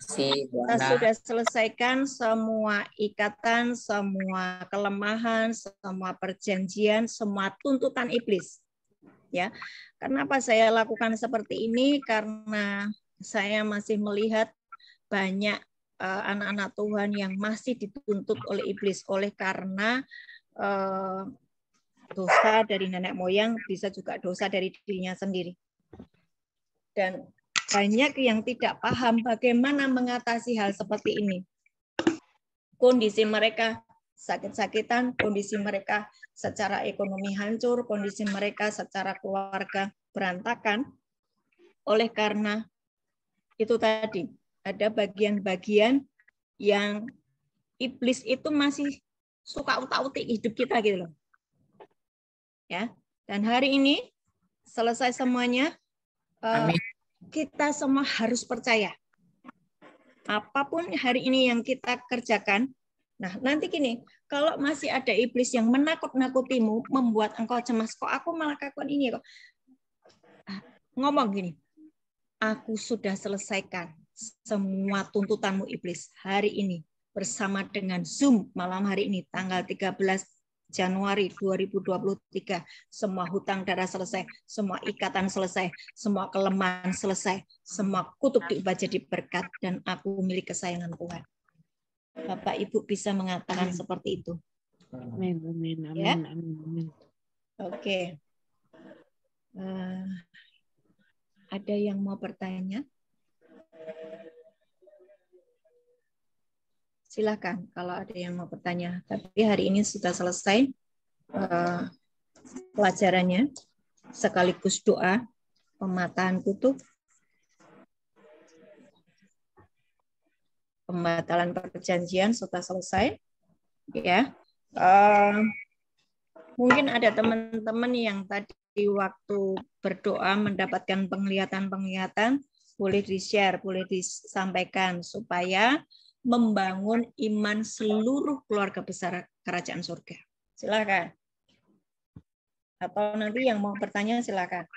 Kita sudah selesaikan semua ikatan, semua kelemahan, semua perjanjian, semua tuntutan iblis. Ya. Kenapa saya lakukan seperti ini? Karena saya masih melihat banyak anak-anak Tuhan yang masih dituntut oleh iblis oleh karena dosa dari nenek moyang, bisa juga dosa dari dirinya sendiri. Dan banyak yang tidak paham bagaimana mengatasi hal seperti ini. Kondisi mereka sakit-sakitan, kondisi mereka secara ekonomi hancur, kondisi mereka secara keluarga berantakan. Oleh karena itu tadi, ada bagian-bagian yang iblis itu masih suka utak-utik hidup kita gitu loh. Ya. Dan hari ini selesai semuanya, kita semua harus percaya. Apapun hari ini yang kita kerjakan, nah nanti gini, kalau masih ada iblis yang menakut-nakutimu, membuat engkau cemas, kok aku malah lakukan ini kok. Ngomong gini, aku sudah selesaikan semua tuntutanmu iblis hari ini bersama dengan Zoom malam hari ini tanggal 13 Januari 2023. Semua hutang darah selesai, semua ikatan selesai, semua kelemahan selesai, semua kutuk diubah jadi berkat, dan aku milik kesayangan Tuhan. Bapak Ibu bisa mengatakan seperti itu. Amin, amin, amin, Ya? amin. Oke. Ada yang mau bertanya? Silakan kalau ada yang mau bertanya. Tapi hari ini sudah selesai pelajarannya, sekaligus doa, pematahan kutub, pembatalan perjanjian sudah selesai. Ya, mungkin ada teman-teman yang tadi waktu berdoa mendapatkan penglihatan-penglihatan, boleh di-share, boleh disampaikan supaya membangun iman seluruh keluarga besar kerajaan surga. Silakan. Atau nanti yang mau bertanya silakan.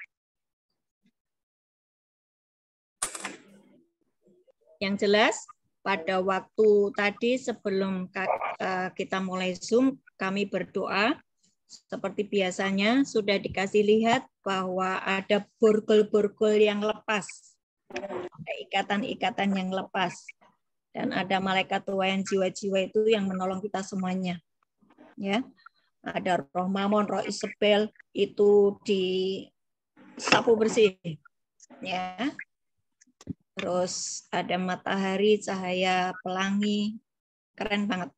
Yang jelas pada waktu tadi sebelum kita mulai Zoom, kami berdoa seperti biasanya sudah dikasih lihat bahwa ada borgol-borgol yang lepas, ada ikatan-ikatan yang lepas. Dan ada malaikat tuayan jiwa-jiwa itu yang menolong kita semuanya. Ya, ada roh Mamon, roh Isabel itu disapu bersih. Ya, terus ada matahari, cahaya pelangi, keren banget.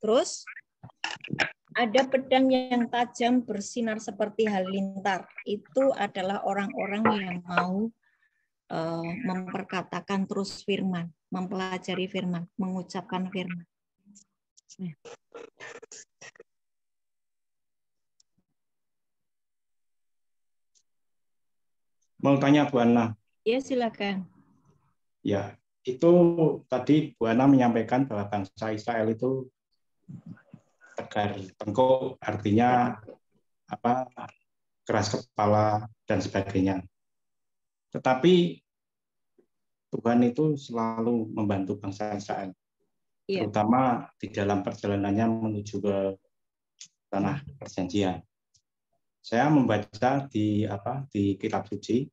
Terus ada pedang yang tajam bersinar seperti halilintar. Itu adalah orang-orang yang mau memperkatakan terus firman, mempelajari firman, mengucapkan firman. Mau tanya Bu Ana? Ya, silakan. Ya, itu tadi Bu Ana menyampaikan bahwa bangsa Israel itu tegar tengkuk, artinya apa, keras kepala dan sebagainya. Tetapi Tuhan itu selalu membantu bangsa Israel, terutama di dalam perjalanannya menuju ke tanah perjanjian. Saya membaca di kitab suci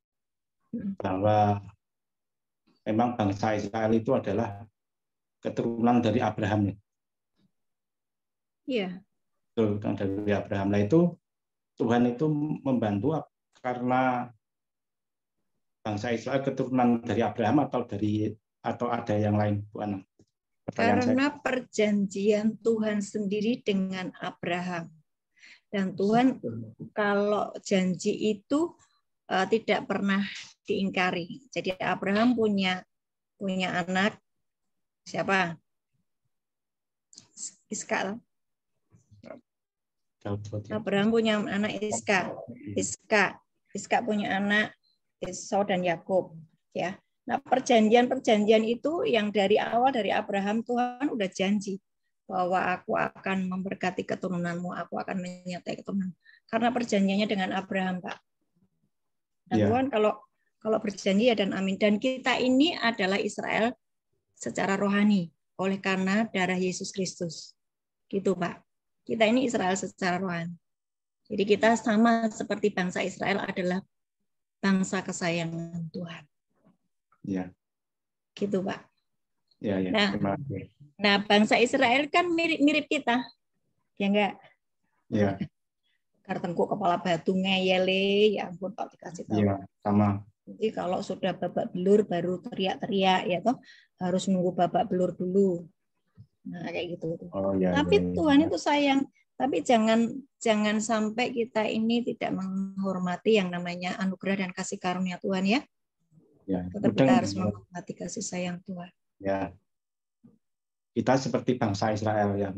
bahwa memang bangsa Israel itu adalah keturunan dari Abraham. Iya. Keturunan dari Abraham. Nah itu Tuhan itu membantu karena bangsa Israel keturunan dari Abraham atau ada yang lain, Bu Ana? Karena perjanjian Tuhan sendiri dengan Abraham. Dan Tuhan kalau janji itu tidak pernah diingkari. Jadi Abraham punya anak siapa? Iska. Abraham punya anak Iska punya anak Esau dan Yakub, ya. Nah, perjanjian-perjanjian itu yang dari awal dari Abraham Tuhan udah janji bahwa aku akan memberkati keturunanmu, aku akan menyertai keturunanmu. Karena perjanjiannya dengan Abraham, Pak. Dan Ya. Tuhan kalau berjanji ya dan amin. Dan kita ini adalah Israel secara rohani oleh karena darah Yesus Kristus. Gitu, Pak. Kita ini Israel secara rohani. Jadi kita sama seperti bangsa Israel adalah bangsa kesayangan Tuhan. Ya. Gitu, Pak. Ya, ya. Nah, Terima kasih. Nah, bangsa Israel kan mirip-mirip kita. Ya enggak? Ya. Kartengku kepala batu ngeyele, ya ampun Pak dikasih tahu. Ya, sama. Jadi kalau sudah babak belur baru teriak-teriak ya toh, harus nunggu babak belur dulu. Nah, kayak gitu. Oh, ya, Tapi ya, ya. Tuhan itu sayang, tapi jangan sampai kita ini tidak menghormati yang namanya anugerah dan kasih karunia Tuhan ya. Ya, Tetap kita harus menghormati kasih sayang Tuhan. Ya. Kita seperti bangsa Israel yang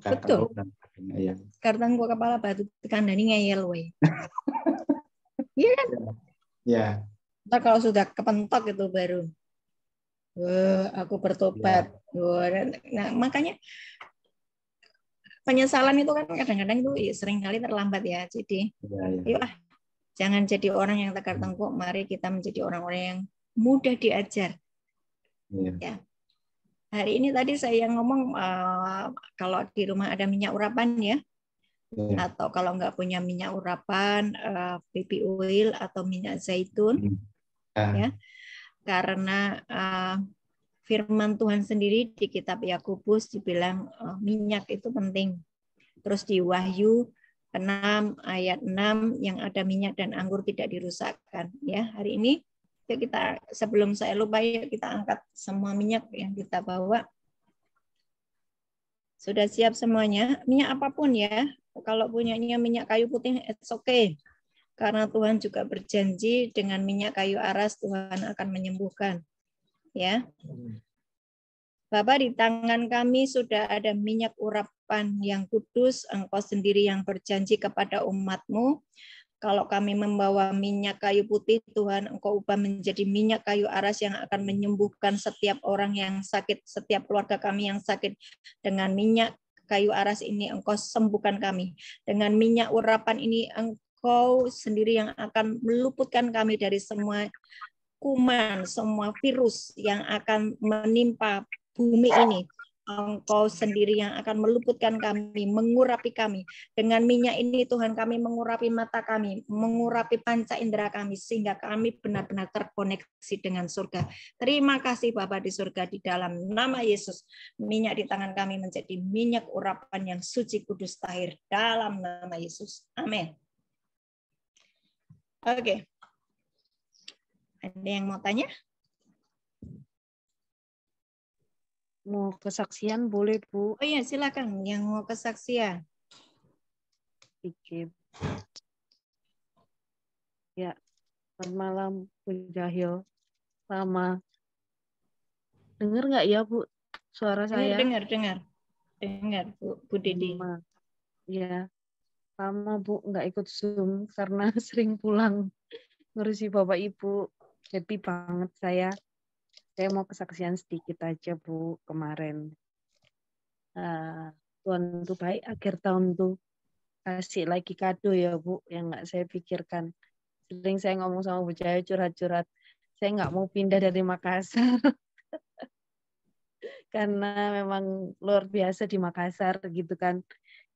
Betul. dan sebagainya, ya. Karena gua kepala batu dikandani ngeyel we. Iya kan? Ya. Ntar kalau sudah kepentok itu baru, wah, aku bertobat. Ya. Nah, makanya penyesalan itu kan kadang-kadang itu sering kali terlambat ya. Jadi, yuklah, jangan jadi orang yang tegar tengkuk. Mari kita menjadi orang-orang yang mudah diajar. Ya. Hari ini tadi saya ngomong kalau di rumah ada minyak urapan ya. Atau kalau nggak punya minyak urapan, baby oil atau minyak zaitun, ya, karena firman Tuhan sendiri di kitab Yakobus dibilang minyak itu penting. Terus di Wahyu 6 ayat 6 yang ada minyak dan anggur tidak dirusakkan. Ya, hari ini kita sebelum saya lupa ya kita angkat semua minyak yang kita bawa. Sudah siap semuanya? Minyak apapun ya. Kalau punyanya minyak kayu putih, it's okay. Karena Tuhan juga berjanji dengan minyak kayu aras Tuhan akan menyembuhkan. Ya. Bapak, di tangan kami sudah ada minyak urapan yang kudus. Engkau sendiri yang berjanji kepada umat-Mu. Kalau kami membawa minyak kayu putih, Tuhan, Engkau ubah menjadi minyak kayu aras yang akan menyembuhkan setiap orang yang sakit, setiap keluarga kami yang sakit. Dengan minyak kayu aras ini, Engkau sembuhkan kami. Dengan minyak urapan ini, Engkau sendiri yang akan meluputkan kami dari semua kuman, semua virus yang akan menimpa bumi ini. Engkau sendiri yang akan meluputkan kami, mengurapi kami. Dengan minyak ini Tuhan kami mengurapi mata kami, mengurapi panca indera kami, sehingga kami benar-benar terkoneksi dengan surga. Terima kasih Bapa di surga, di dalam nama Yesus. Minyak di tangan kami menjadi minyak urapan yang suci, kudus, tahir. Dalam nama Yesus. Amin. Oke. Ada yang mau tanya? Mau kesaksian boleh, Bu? Oh iya, silakan yang mau kesaksian. Sedikit. Ya, selamat malam Bu Jahil. Sama. Dengar nggak ya, Bu, suara saya? Dengar Bu Didi. Ya, sama Bu, nggak ikut Zoom karena sering pulang ngurusi Bapak Ibu. Happy banget saya. Saya mau kesaksian sedikit aja Bu, kemarin. Tuhan tuh baik, akhir tahun tuh kasih lagi kado ya Bu, yang nggak saya pikirkan. Sering saya ngomong sama Bu Jaya curhat-curhat, saya nggak mau pindah dari Makassar. Karena memang luar biasa di Makassar gitu kan,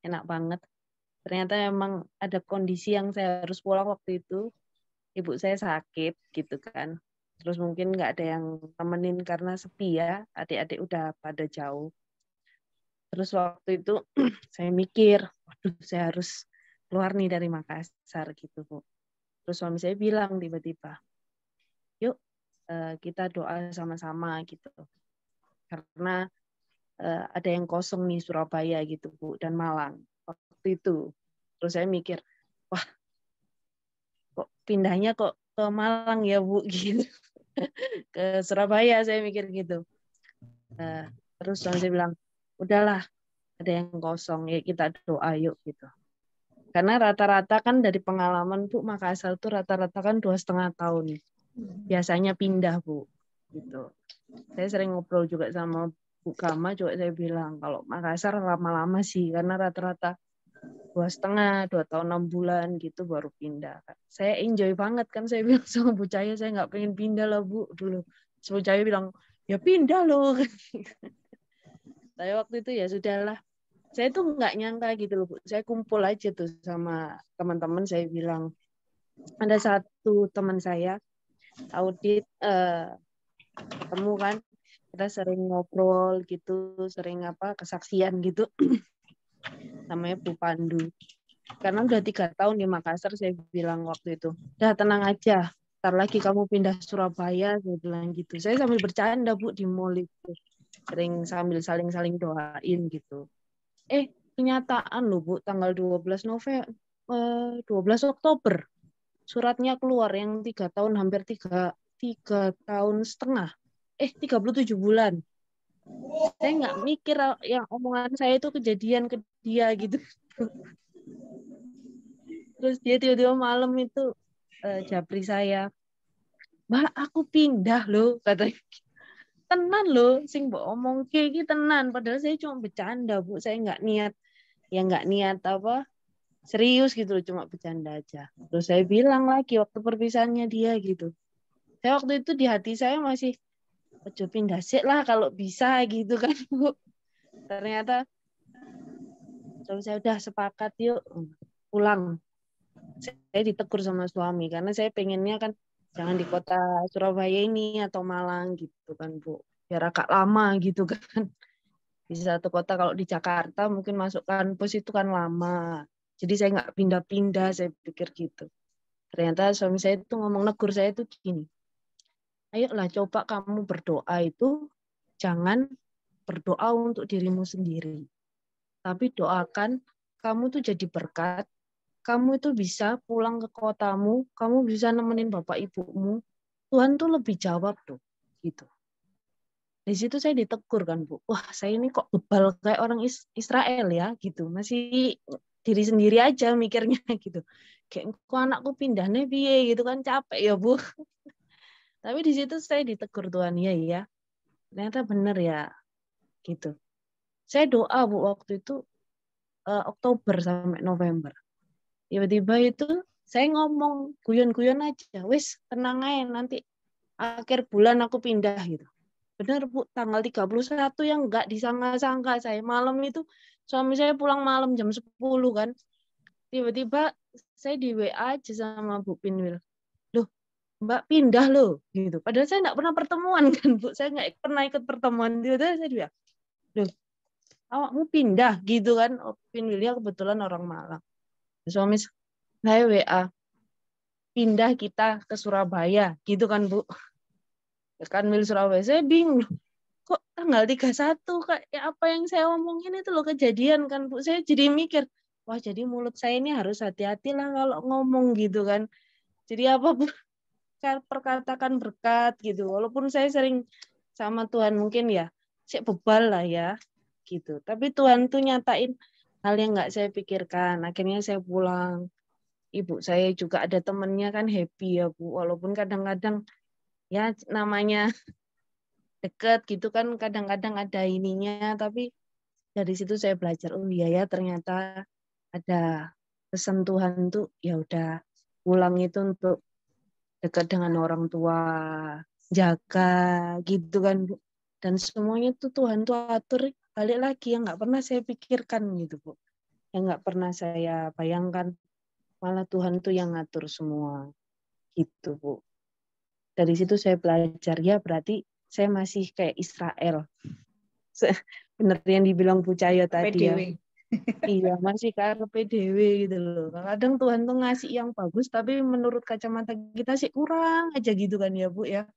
enak banget. Ternyata memang ada kondisi yang saya harus pulang waktu itu, ibu saya sakit gitu kan. Terus mungkin nggak ada yang temenin karena sepi ya, adik-adik udah pada jauh. Terus waktu itu saya mikir, waduh saya harus keluar nih dari Makassar gitu Bu. Terus suami saya bilang tiba-tiba, yuk kita doa sama-sama gitu. Karena ada yang kosong nih Surabaya gitu Bu, dan Malang waktu itu. Terus saya mikir, wah kok pindahnya kok ke Malang ya Bu gitu. Ke Surabaya saya mikir gitu. Terus saya bilang, udahlah ada yang kosong ya kita doa yuk gitu. Karena rata-rata kan dari pengalaman Bu, Makassar itu rata-rata kan 2,5 tahun biasanya pindah, Bu. Gitu. Saya sering ngobrol juga sama Bu Kama, juga saya bilang kalau Makassar lama-lama sih, karena rata-rata 2,5, 2 tahun 6 bulan gitu baru pindah. Saya enjoy banget kan, saya bilang sama Bu Cahaya, saya nggak pengen pindah lah Bu dulu. Bu Cahaya bilang, ya pindah loh. Tapi waktu itu ya sudahlah. Saya tuh nggak nyangka gitu loh Bu. Saya kumpul aja tuh sama teman-teman, saya bilang, ada satu teman saya, audit, ketemu kan, kita sering ngobrol gitu, sering kesaksian gitu. Namanya Bu Pandu. Karena udah 3 tahun di Makassar, saya bilang waktu itu, udah tenang aja, ntar lagi kamu pindah Surabaya, saya bilang gitu. Saya sambil bercanda Bu di mall itu, sering sambil saling-saling doain gitu. Kenyataan loh Bu, tanggal 12 Oktober, suratnya keluar yang 3 tahun, hampir 3 tahun setengah, 37 bulan. Saya nggak mikir yang omongan saya itu kejadian ke dia gitu. Terus dia tiba-tiba malam itu japri saya, Mbak, aku pindah loh, katanya. Tenan loh, sing mbok omong iki tenan. Padahal saya cuma bercanda Bu, saya nggak niat serius gitu loh, cuma bercanda aja. Terus saya bilang lagi waktu perpisahannya dia gitu. Saya waktu itu di hati saya masih, ojo pindah sih lah kalau bisa gitu kan Bu. Ternyata terus saya udah sepakat yuk pulang. Saya ditegur sama suami karena saya pengennya kan jangan di kota Surabaya ini atau Malang gitu kan Bu, biar agak lama gitu kan. Di satu kota, kalau di Jakarta mungkin masuk kampus itu kan lama, jadi saya nggak pindah-pindah, saya pikir gitu. Ternyata suami saya itu ngomong, negur saya itu gini, ayolah coba kamu berdoa itu jangan berdoa untuk dirimu sendiri, tapi doakan kamu tuh jadi berkat, kamu itu bisa pulang ke kotamu, kamu bisa nemenin bapak ibumu, Tuhan tuh lebih jawab tuh, gitu. Di situ saya ditegur kan Bu, wah saya ini kok bebal kayak orang Israel ya, gitu, masih diri sendiri aja mikirnya gitu. Kayak kok anakku pindah nih piye gitu kan, capek ya Bu. Tapi di situ saya ditegur Tuhan, ya, ternyata benar ya, gitu. Saya doa Bu waktu itu Oktober sampai November. Tiba-tiba itu saya ngomong guyon-guyon aja, wis tenang aja nanti akhir bulan aku pindah gitu. Benar Bu, tanggal 31 yang nggak disangka-sangka saya. Malam itu suami saya pulang malam jam 10 kan. Tiba-tiba saya di WA aja sama Bu Pinwil. Loh, Mbak pindah loh gitu. Padahal saya nggak pernah pertemuan kan Bu. Saya nggak pernah ikut pertemuan. Tiba-tiba saya bilang, loh, awakmu pindah gitu kan. Pinwilnya kebetulan orang Malang. Suami saya WA, pindah kita ke Surabaya gitu kan Bu. Kan mil Surabaya, saya bingung kok tanggal 31 kayak apa yang saya omongin itu loh kejadian kan Bu. Saya jadi mikir, wah jadi mulut saya ini harus hati-hati lah kalau ngomong gitu kan. Jadi apapun perkatakan berkat gitu. Walaupun saya sering sama Tuhan mungkin ya, saya bebal lah ya gitu. Tapi Tuhan tuh nyatain hal yang nggak saya pikirkan. Akhirnya saya pulang. Ibu saya juga ada temennya kan happy ya Bu. Walaupun kadang-kadang ya namanya deket gitu kan kadang-kadang ada ininya, tapi dari situ saya belajar, oh iya ya ternyata ada pesan Tuhan tuh ya udah pulang itu untuk dekat dengan orang tua, jaga gitu kan Bu. Dan semuanya tuh Tuhan tuh atur, balik lagi yang nggak pernah saya pikirkan gitu Bu, yang nggak pernah saya bayangkan, malah Tuhan tuh yang ngatur semua gitu Bu. Dari situ saya belajar ya berarti saya masih kayak Israel. Bener yang dibilang Bu Cahyo tadi ya. Iya, masih karpe dewe gitu loh. Kadang Tuhan tuh ngasih yang bagus, tapi menurut kacamata kita sih kurang aja gitu kan ya Bu ya.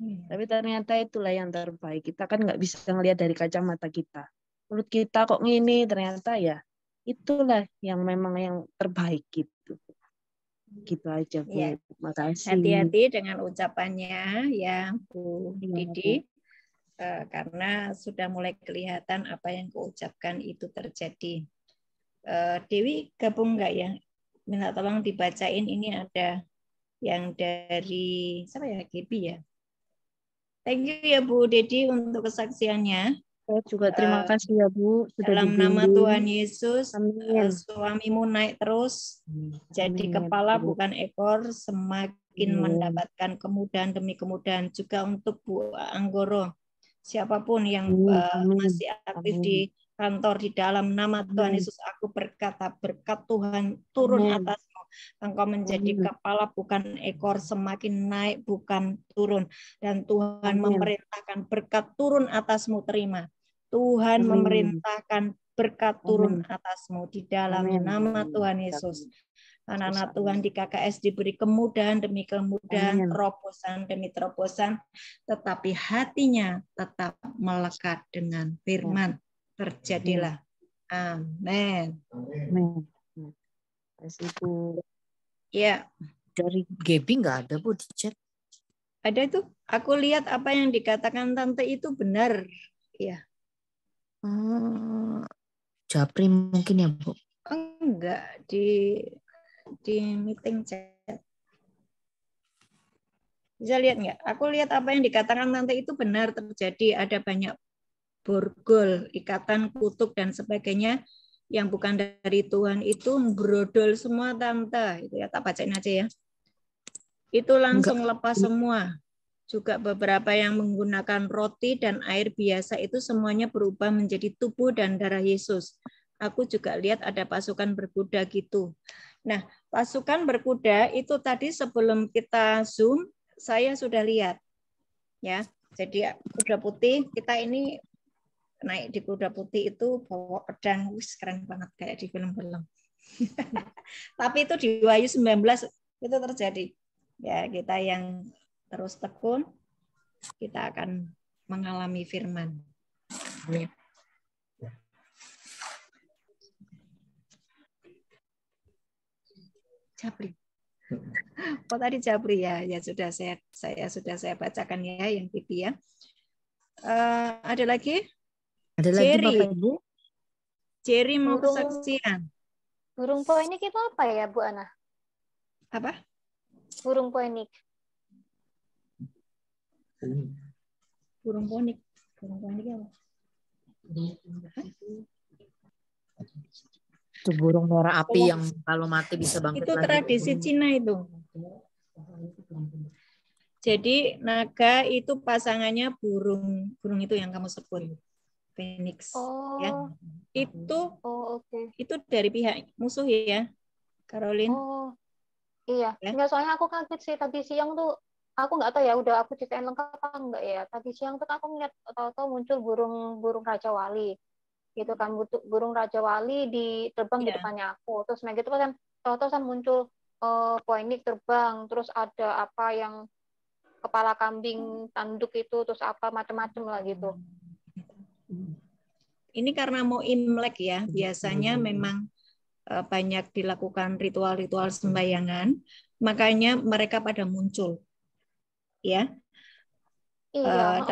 Tapi ternyata itulah yang terbaik. Kita kan nggak bisa ngelihat dari kacamata kita. Menurut kita kok ngini, ternyata ya itulah yang memang yang terbaik gitu. Gitu aja Bu. Ya. Makasih. Hati-hati dengan ucapannya ya Bu Didi. Bu. Karena sudah mulai kelihatan apa yang kuucapkan itu terjadi. Dewi gabung nggak ya? Minta tolong dibacain, ini ada yang dari siapa ya, Gibi ya. Thank you ya Bu Dedi untuk kesaksiannya. Saya juga terima kasih ya Bu sudah Dalam nama dibimbing. Tuhan Yesus, Amin. suamimu naik terus, jadi Amin. kepala bukan ekor, semakin Amin. mendapatkan kemudahan demi kemudahan. Juga untuk Bu Anggoro, siapapun yang Amin. masih aktif di kantor, di dalam nama Tuhan Amin. Yesus, aku berkata berkat Tuhan turun Amin. atasmu. Engkau menjadi Amin. kepala bukan ekor, semakin naik bukan turun. Dan Tuhan Amin. memerintahkan berkat turun atasmu, terima. Tuhan Amin. memerintahkan berkat turun Amin. atasmu di dalam Amin. nama Tuhan Yesus. Anak-anak Tuhan di KKS diberi kemudahan demi kemudahan, Amin. terobosan demi terobosan, tetapi hatinya tetap melekat dengan firman. Terjadilah. Amin. Amin. Kasih Bu. Ya. Dari Gaby nggak ada Bu di chat. Ada itu. Aku lihat apa yang dikatakan Tante itu benar. Ya. Japri mungkin ya Bu. Enggak, di meeting chat. Bisa lihat nggak? Aku lihat apa yang dikatakan Tante itu benar terjadi. Ada banyak borgol, ikatan kutuk dan sebagainya yang bukan dari Tuhan itu brodol semua Tante. Itu ya, tak bacain aja ya. Itu langsung lepas semua. Juga beberapa yang menggunakan roti dan air biasa itu semuanya berubah menjadi tubuh dan darah Yesus. Aku juga lihat ada pasukan berkuda gitu. Nah, pasukan berkuda itu tadi sebelum kita zoom, saya sudah lihat. Ya, jadi kuda putih, kita ini naik di kuda putih itu bawa pedang, keren banget kayak di film-film. Tapi itu di Wahyu 19 itu terjadi. Ya, kita yang terus tekun, kita akan mengalami firman. Amin. Japri. Oh tadi Japri ya, ya sudah saya bacakan ya yang pipi ya. Ada lagi? Ada lagi Bapak Ibu? Jerry mau kesaksian. Burung poinik itu apa ya Bu Ana? Apa? Burung poinik. Burung ponik. Burung ponik apa? Itu burung merah api yang kalau mati bisa bangkit itu lagi. Itu tradisi Cina itu. Jadi naga itu pasangannya burung itu yang kamu sebut. Phoenix. Ya. Itu itu dari pihak musuh ya, Caroline. Oh. Iya. Ya? Enggak, soalnya aku kaget sih tadi siang tuh. Aku nggak tahu ya, udah aku ceritain lengkap apa enggak ya. Tadi siang tuh aku ngeliat tahu-tahu muncul burung Raja Wali. Gitu kan, burung Raja Wali terbang di depannya aku. Terus gitu kan tahu-tahu muncul poinik terbang, terus ada apa yang kepala kambing tanduk itu, terus apa macam-macam lah gitu. Ini karena mau Imlek ya, biasanya memang banyak dilakukan ritual-ritual sembayangan, makanya mereka pada muncul. Ya. Iya,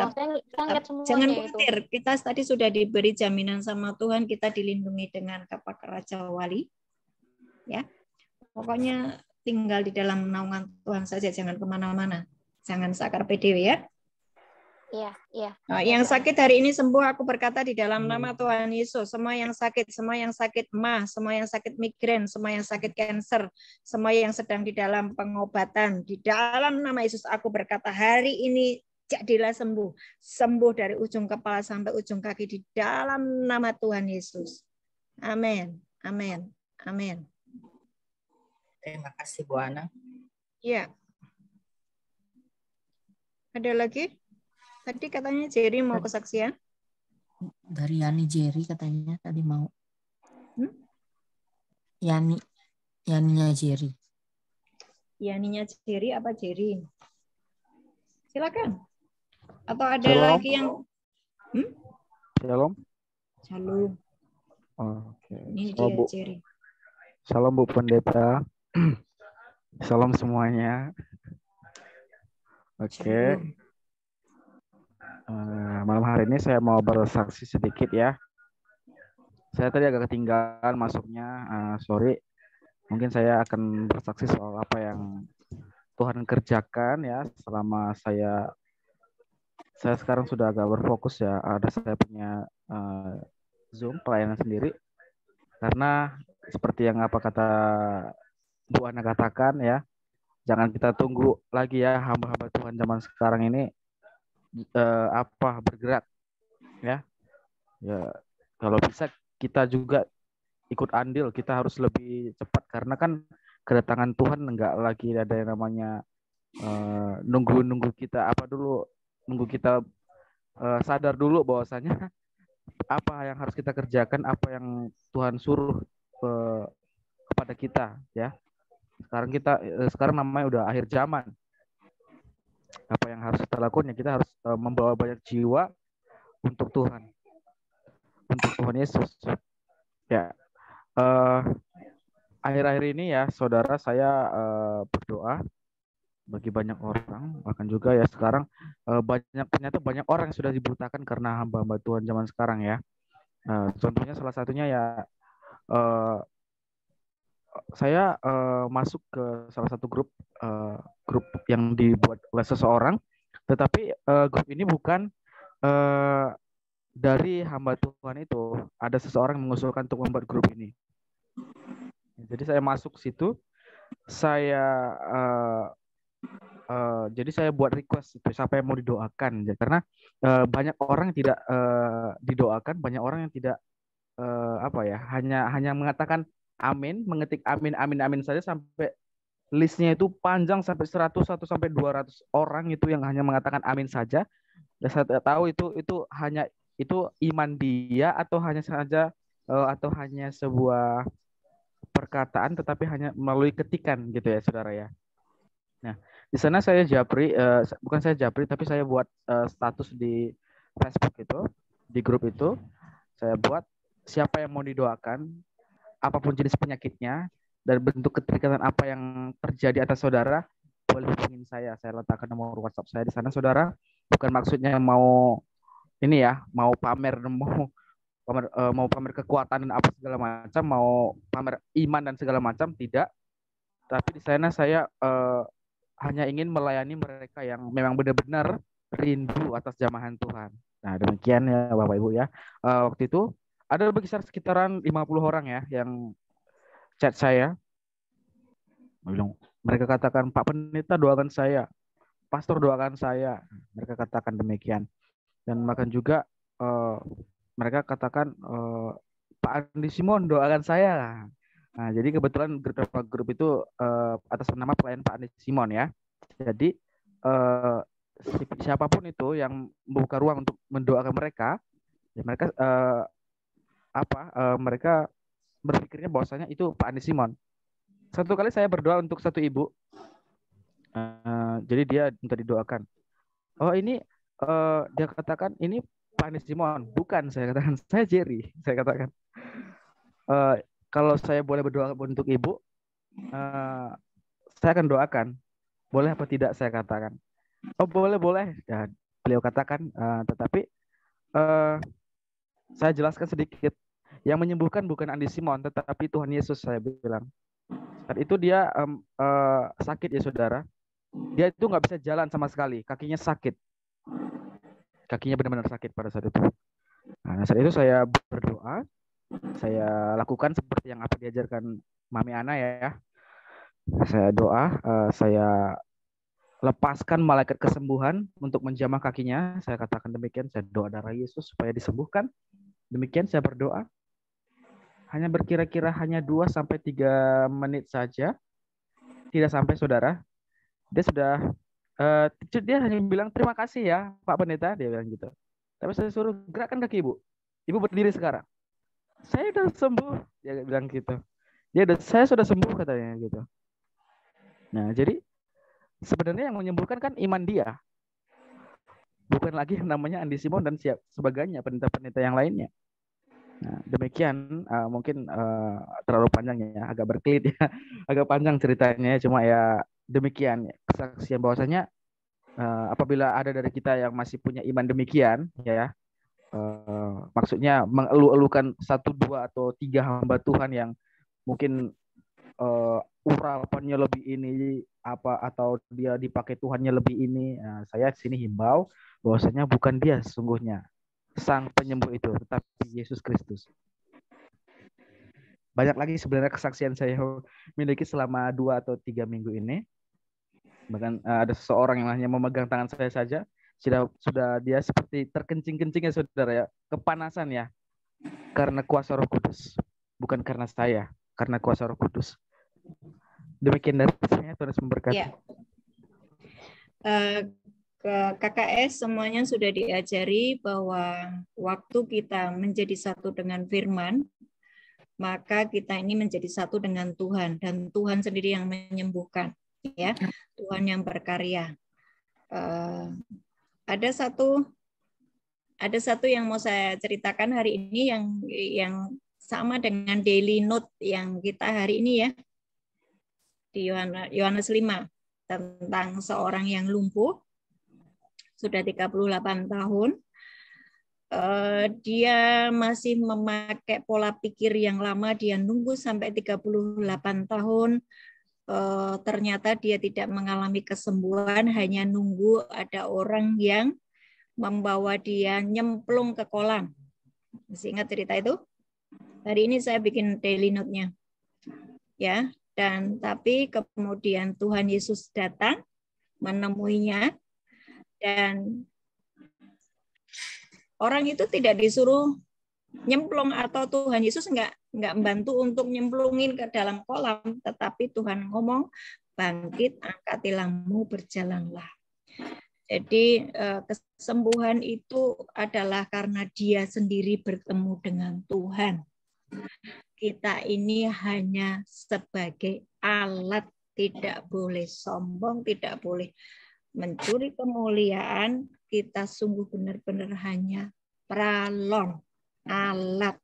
jangan khawatir, kita tadi sudah diberi jaminan sama Tuhan, kita dilindungi dengan kapak Raja Wali. Ya. Pokoknya tinggal di dalam naungan Tuhan saja, jangan kemana-mana. Jangan sakar PDW ya. Iya, iya. Nah, yang sakit hari ini sembuh, aku berkata di dalam nama Tuhan Yesus. Semua yang sakit MAH, semua yang sakit migrain, semua yang sakit kanker, semua yang sedang di dalam pengobatan, di dalam nama Yesus aku berkata hari ini jadilah sembuh. Sembuh dari ujung kepala sampai ujung kaki di dalam nama Tuhan Yesus. Amin. Amin. Amin. Terima kasih Bu Ana. Ya. Ada lagi? Tadi katanya Jerry mau kesaksian. Dari Yani Jerry katanya tadi mau. Yaninya Jerry. Yaninya Jerry apa Jerry? Silakan. Atau ada Shalom. lagi yang Shalom. Shalom. Oke. Ini Salam, dia Bu. Jerry. Salam Bu Pendeta. Salam semuanya. Oke. Malam hari ini saya mau bersaksi sedikit ya. Saya tadi agak ketinggalan masuknya. Sorry. Mungkin saya akan bersaksi soal apa yang Tuhan kerjakan ya selama saya sekarang sudah agak berfokus ya, ada saya punya Zoom pelayanan sendiri, karena seperti yang apa kata Bu Ana katakan ya, jangan kita tunggu lagi ya hamba-hamba Tuhan zaman sekarang ini bergerak ya. Ya, kalau bisa kita juga ikut andil, kita harus lebih cepat karena kan kedatangan Tuhan enggak lagi ada yang namanya nunggu kita nunggu kita sadar dulu bahwasanya apa yang harus kita kerjakan, apa yang Tuhan suruh kepada kita ya. Sekarang namanya udah akhir zaman. Apa yang harus kita lakukan ya, kita harus membawa banyak jiwa untuk Tuhan. Untuk Tuhan Yesus. Ya. Akhir-akhir ini ya, saudara, saya berdoa bagi banyak orang, bahkan juga ya sekarang ternyata banyak orang yang sudah dibutakan karena hamba-hamba Tuhan zaman sekarang ya. Contohnya salah satunya ya saya masuk ke salah satu grup yang dibuat oleh seseorang, tetapi grup ini bukan dari hamba Tuhan itu. Ada seseorang yang mengusulkan untuk membuat grup ini. Jadi saya masuk situ, jadi saya buat request itu siapa yang mau didoakan, karena banyak orang yang tidak didoakan, banyak orang yang tidak hanya mengatakan amin, mengetik amin amin amin saja, sampai listnya itu panjang sampai 100 atau sampai 200 orang itu yang hanya mengatakan amin saja. Dan saya tidak tahu itu iman dia atau hanya saja atau hanya sebuah perkataan tetapi hanya melalui ketikan gitu ya saudara ya. Nah, di sana saya bukan saya japri, tapi saya buat status di Facebook itu, di grup itu, saya buat siapa yang mau didoakan, apapun jenis penyakitnya, dan bentuk keterikatan apa yang terjadi atas saudara, boleh hubungin saya. Saya letakkan nomor WhatsApp saya di sana, saudara. Bukan maksudnya mau pamer, mau pamer kekuatan dan apa segala macam, mau pamer iman dan segala macam, tidak. Tapi di sana saya hanya ingin melayani mereka yang memang benar-benar rindu atas jamahan Tuhan. Nah, demikian ya Bapak Ibu ya. Waktu itu ada berkisar sekitaran 50 orang ya yang chat saya. Mereka katakan, Pak Pendeta doakan saya, Pastor doakan saya. Mereka katakan demikian. Dan bahkan juga mereka katakan, Pak Andi Simon doakan saya. Nah, jadi kebetulan grup itu atas nama pelayan Pak Andi Simon ya. Jadi siapapun itu yang membuka ruang untuk mendoakan mereka, ya mereka mereka berpikirnya bahwasanya itu Pak Andi Simon. Satu kali saya berdoa untuk satu ibu, jadi dia minta didoakan. Oh ini dia katakan ini Pak Andi Simon, bukan, saya katakan saya Jerry, saya katakan kalau saya boleh berdoa untuk ibu, saya akan doakan. Boleh apa tidak, saya katakan. Oh boleh. Ya, beliau katakan, tetapi saya jelaskan sedikit. Yang menyembuhkan bukan Andi Simon, tetapi Tuhan Yesus, saya bilang. Saat itu dia sakit ya saudara. Dia itu nggak bisa jalan sama sekali, kakinya sakit. Kakinya benar-benar sakit pada saat itu. Nah, saat itu saya berdoa, saya lakukan seperti yang apa diajarkan Mami Ana ya. Saya doa, saya lepaskan malaikat kesembuhan untuk menjamah kakinya. Saya katakan demikian, saya doa darah Yesus supaya disembuhkan. Demikian saya berdoa. Hanya berkira-kira 2-3 menit saja. Tidak sampai saudara. Dia hanya bilang terima kasih ya Pak Pendeta, dia bilang gitu. Tapi saya suruh gerakkan kaki ibu. Ibu berdiri sekarang. Saya sudah sembuh, dia bilang gitu. Saya sudah sembuh katanya gitu. Nah, jadi sebenarnya yang menyembuhkan kan iman dia. Bukan lagi yang namanya Andi Simon dan sebagainya, pendeta-pendeta yang lainnya. Nah, demikian mungkin terlalu panjang ya, agak berkelit ya, agak panjang ceritanya. Cuma ya demikian kesaksian bahwasanya apabila ada dari kita yang masih punya iman demikian, ya, maksudnya mengeluh-elukan 1, 2 atau 3 hamba Tuhan yang mungkin urapannya lebih ini apa atau dia dipakai Tuhannya lebih ini. Nah, saya di sini himbau bahwasanya bukan dia sesungguhnya sang penyembuh itu, tetapi Yesus Kristus. Banyak lagi sebenarnya kesaksian saya miliki selama 2 atau 3 minggu ini. Bahkan ada seseorang yang hanya memegang tangan saya saja, sudah dia seperti terkencing-kencing ya saudara ya, kepanasan ya, karena kuasa Roh Kudus, bukan karena saya, karena kuasa Roh Kudus. Demikian dari saya, Tuhan Yesus memberkati. Ya. Ke KKS semuanya sudah diajari bahwa waktu kita menjadi satu dengan firman, maka kita ini menjadi satu dengan Tuhan, dan Tuhan sendiri yang menyembuhkan, ya, Tuhan yang berkarya. Ada satu yang mau saya ceritakan hari ini yang sama dengan daily note yang kita hari ini ya, di Yohanes 5 tentang seorang yang lumpuh sudah 38 tahun. Dia masih memakai pola pikir yang lama, dia nunggu sampai 38 tahun. Ternyata dia tidak mengalami kesembuhan, hanya nunggu ada orang yang membawa dia nyemplung ke kolam. Masih ingat cerita itu? Hari ini saya bikin daily note-nya. Ya, dan tapi kemudian Tuhan Yesus datang menemuinya, dan orang itu tidak disuruh nyemplung, atau Tuhan Yesus enggak membantu untuk nyemplungin ke dalam kolam, tetapi Tuhan ngomong, bangkit, angkat tilammu, berjalanlah. Jadi kesembuhan itu adalah karena dia sendiri bertemu dengan Tuhan. Kita ini hanya sebagai alat, tidak boleh sombong, tidak boleh mencuri kemuliaan. Kita sungguh benar-benar hanya pralon, alat.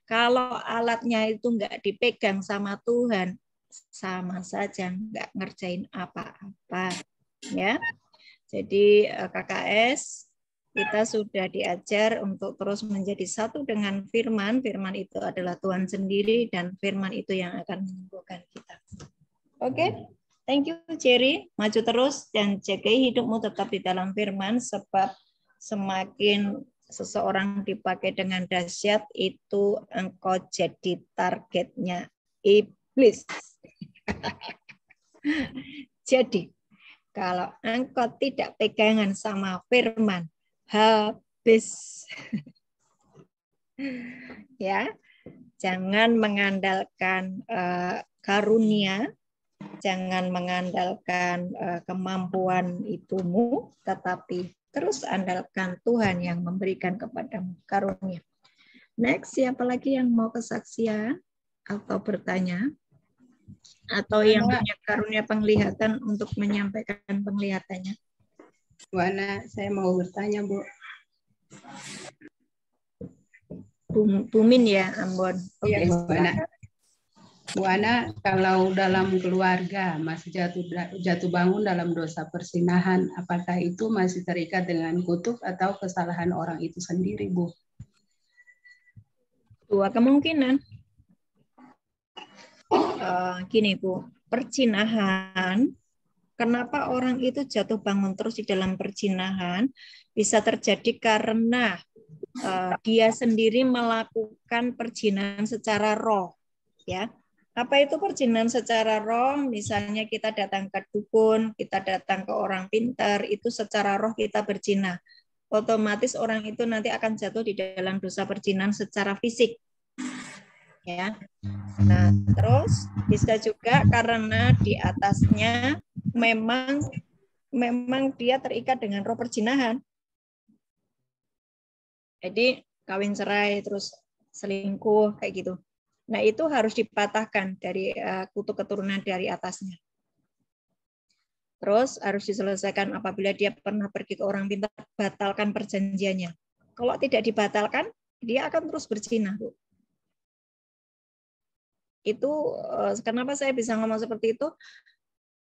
Kalau alatnya itu nggak dipegang sama Tuhan, sama saja nggak ngerjain apa-apa, ya. Jadi KKS kita sudah diajar untuk terus menjadi satu dengan firman. Firman itu adalah Tuhan sendiri, dan firman itu yang akan menyembuhkan kita. Oke, thank you Jerry. Maju terus dan jaga hidupmu tetap di dalam firman, sebab semakin seseorang dipakai dengan dahsyat, itu engkau jadi targetnya iblis. Jadi, kalau engkau tidak pegangan sama firman, habis. Ya, jangan mengandalkan karunia, jangan mengandalkan kemampuan itumu, tetapi terus andalkan Tuhan yang memberikan kepadamu karunia. Next, siapa lagi yang mau kesaksian atau bertanya? Atau yang punya karunia penglihatan untuk menyampaikan penglihatannya? Bu Ana, saya mau bertanya, Bu. Bumin ya, Ambon. Iya, Bu Ana. Bu Ana, kalau dalam keluarga masih jatuh bangun dalam dosa persinahan, apakah itu masih terikat dengan kutuk atau kesalahan orang itu sendiri, Bu? Dua kemungkinan. Gini, Bu, percinahan, kenapa orang itu jatuh bangun terus di dalam percinahan? Bisa terjadi karena dia sendiri melakukan perjinahan secara roh, ya. Apa itu perjinahan secara roh? Misalnya kita datang ke dukun, kita datang ke orang pintar, itu secara roh kita berzina. Otomatis orang itu nanti akan jatuh di dalam dosa perzinahan secara fisik. Ya. Nah, terus bisa juga karena di atasnya memang dia terikat dengan roh perzinahan. Jadi kawin cerai terus selingkuh kayak gitu. Nah, itu harus dipatahkan dari kutuk keturunan dari atasnya. Terus harus diselesaikan apabila dia pernah pergi ke orang pintar, batalkan perjanjiannya. Kalau tidak dibatalkan, dia akan terus berzina, Bu. Itu kenapa saya bisa ngomong seperti itu?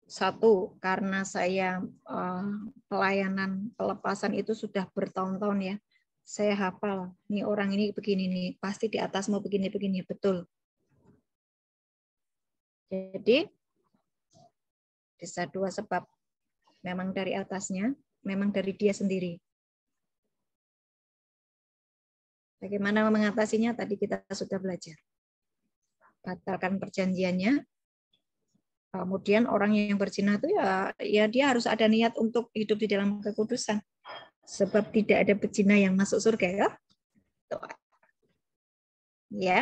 Satu, karena saya pelayanan pelepasan itu sudah bertahun-tahun ya. Saya hafal, nih orang ini begini nih, pasti di atasmu begini-begini, betul. Jadi Bisa dua sebab. Memang dari atasnya, memang dari dia sendiri. Bagaimana mengatasinya? Tadi kita sudah belajar. Batalkan perjanjiannya. Kemudian orang yang berzina itu ya dia harus ada niat untuk hidup di dalam kekudusan. Sebab tidak ada pezina yang masuk surga, ya. Ya.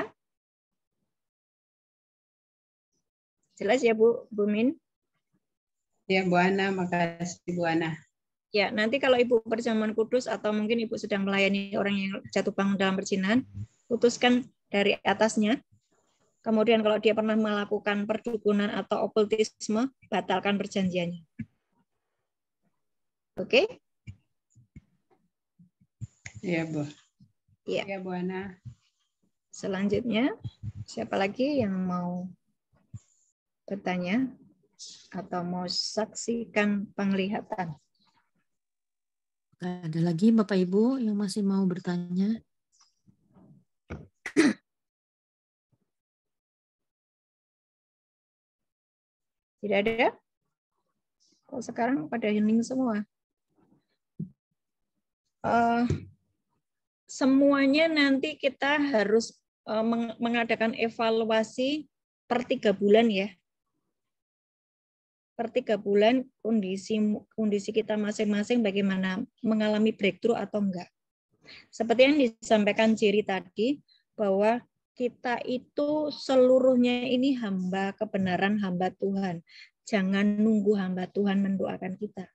Jelas ya Bu Min? Ya Bu Ana, makasih Bu Ana. Ya, nanti kalau Ibu perjamuan kudus atau mungkin Ibu sedang melayani orang yang jatuh bangun dalam perzinahan, putuskan dari atasnya. Kemudian kalau dia pernah melakukan perdukunan atau okultisme, batalkan perjanjiannya. Oke? Iya Bu. Ya. Ya Bu Ana. Selanjutnya, siapa lagi yang mau bertanya atau mau saksikan penglihatan? Ada lagi Bapak Ibu yang masih mau bertanya? Tidak ada? Kok sekarang pada hening semua? Semuanya nanti kita harus mengadakan evaluasi per 3 bulan ya. Per 3 bulan kondisi kita masing-masing bagaimana, mengalami breakthrough atau enggak. Seperti yang disampaikan Jerry tadi, bahwa kita itu seluruhnya ini hamba kebenaran, hamba Tuhan. Jangan nunggu hamba Tuhan mendoakan kita.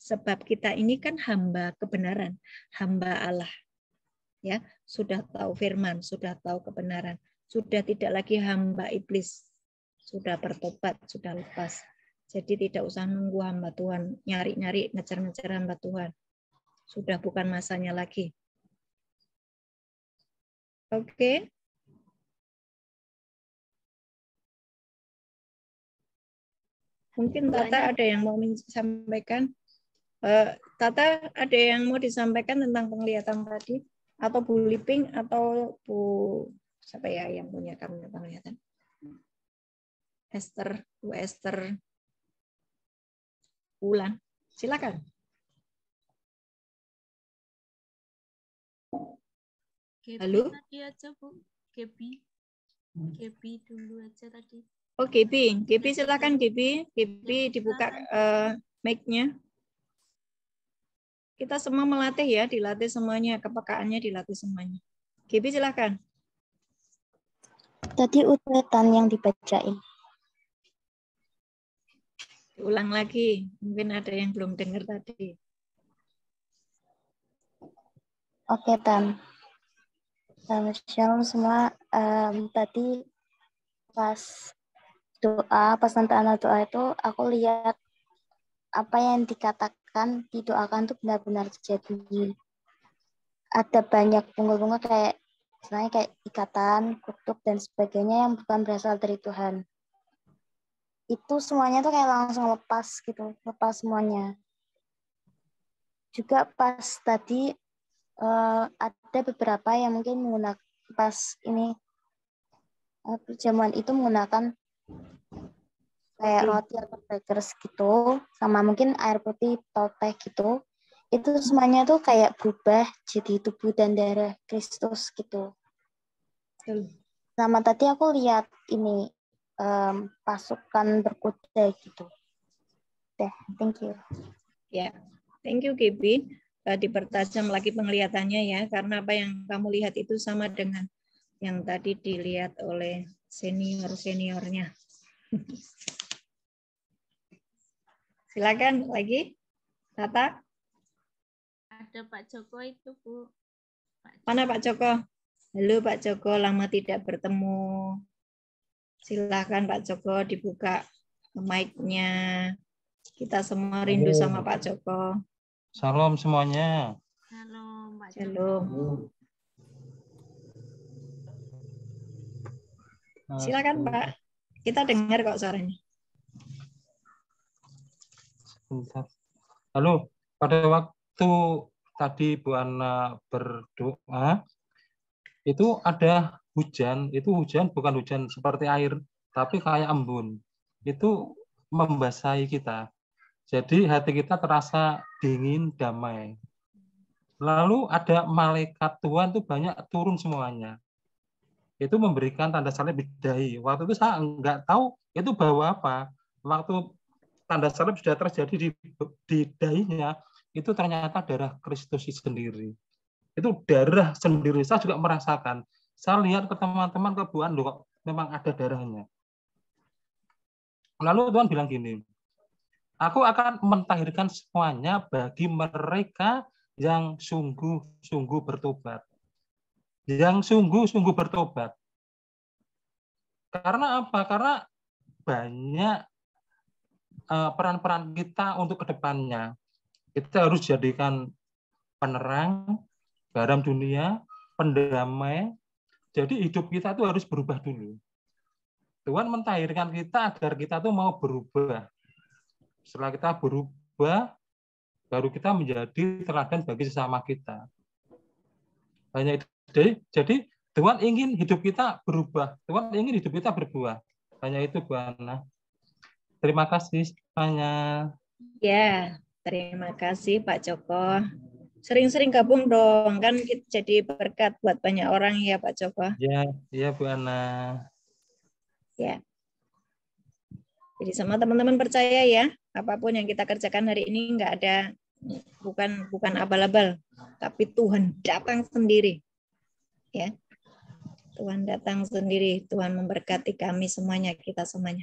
Sebab kita ini kan hamba kebenaran, hamba Allah. Ya, sudah tahu firman, sudah tahu kebenaran, sudah tidak lagi hamba iblis, sudah bertobat, sudah lepas. Jadi tidak usah nunggu hamba Tuhan, nyari-nyari, ngejar-ngejar hamba Tuhan. Sudah bukan masanya lagi. Oke. Mungkin Tata ada yang mau disampaikan. Tata ada yang mau disampaikan tentang penglihatan tadi? Atau Bu Liping atau Bu siapa ya yang punya kamu penglihatan? Esther, Bu Esther Bulan. Silakan. Halo? Tadi aja Bu, Gebi dulu aja tadi. Oh Gebi silakan Gebi dibuka mic-nya. Kita semua melatih ya, dilatih semuanya, kepekaannya dilatih semuanya. Gebi silakan. Tadi urutan yang dibacain. Ulang lagi, mungkin ada yang belum dengar tadi. Oke, Tan. Shalom semua. Tadi pas nanti anak doa itu, aku lihat apa yang dikatakan, didoakan itu benar-benar terjadi. Ada banyak bunga-bunga kayak misalnya kayak ikatan, kutuk, dan sebagainya yang bukan berasal dari Tuhan. Itu semuanya tuh kayak langsung lepas gitu, lepas semuanya. Juga pas tadi ada beberapa yang mungkin menggunakan pas ini perjamuan itu menggunakan kayak roti atau crackers gitu, sama mungkin air putih atau teh gitu. Itu semuanya tuh kayak berubah jadi tubuh dan darah Kristus gitu. Sama tadi aku lihat ini pasukan berkuda gitu. Deh, thank you. Ya, thank you Gebi. Dipertajam lagi penglihatannya ya, karena apa yang kamu lihat itu sama dengan yang tadi dilihat oleh seniornya. Silakan lagi, Tata. Ada Pak Joko itu Bu. Mana Pak Joko? Halo Pak Joko, lama tidak bertemu. Silakan Pak Joko dibuka mic-nya. Kita semua rindu sama Pak Joko. Salam semuanya. Halo Pak Joko. Shalom. Silakan Pak. Kita dengar kok suaranya. Sebentar. Halo, pada waktu tadi Bu Ana berdoa, itu ada hujan. Itu hujan bukan hujan seperti air, tapi kayak embun. Itu membasahi kita. Jadi hati kita terasa dingin, damai. Lalu ada malaikat Tuhan itu banyak turun semuanya. Itu memberikan tanda salib di dahi. Waktu itu saya nggak tahu itu bawa apa. Waktu tanda salib sudah terjadi di dahinya, itu ternyata darah Kristus sendiri. Itu darah sendiri. Saya juga merasakan. Saya lihat ke teman-teman ke Bu Ando kok memang ada darahnya. Lalu Tuhan bilang gini, aku akan mentahirkan semuanya bagi mereka yang sungguh-sungguh bertobat. Yang sungguh-sungguh bertobat. Karena apa? Karena banyak peran-peran kita untuk kedepannya. Kita harus jadikan penerang, garam dunia, pendamai. Jadi hidup kita itu harus berubah dulu. Tuhan mentahirkan kita agar kita tuh mau berubah. Setelah kita berubah, baru kita menjadi teladan bagi sesama kita. Hanya itu. Jadi Tuhan ingin hidup kita berubah. Tuhan ingin hidup kita berbuah. Hanya itu, Bu Ana. Terima kasih semuanya. Ya, terima kasih Pak Joko. Sering-sering gabung dong, kan jadi berkat buat banyak orang ya Pak Joko. Ya Bu Ana. Ya. Jadi sama teman-teman percaya ya, apapun yang kita kerjakan hari ini nggak ada, bukan abal-abal, tapi Tuhan datang sendiri. Ya. Tuhan datang sendiri, Tuhan memberkati kami semuanya, kita semuanya.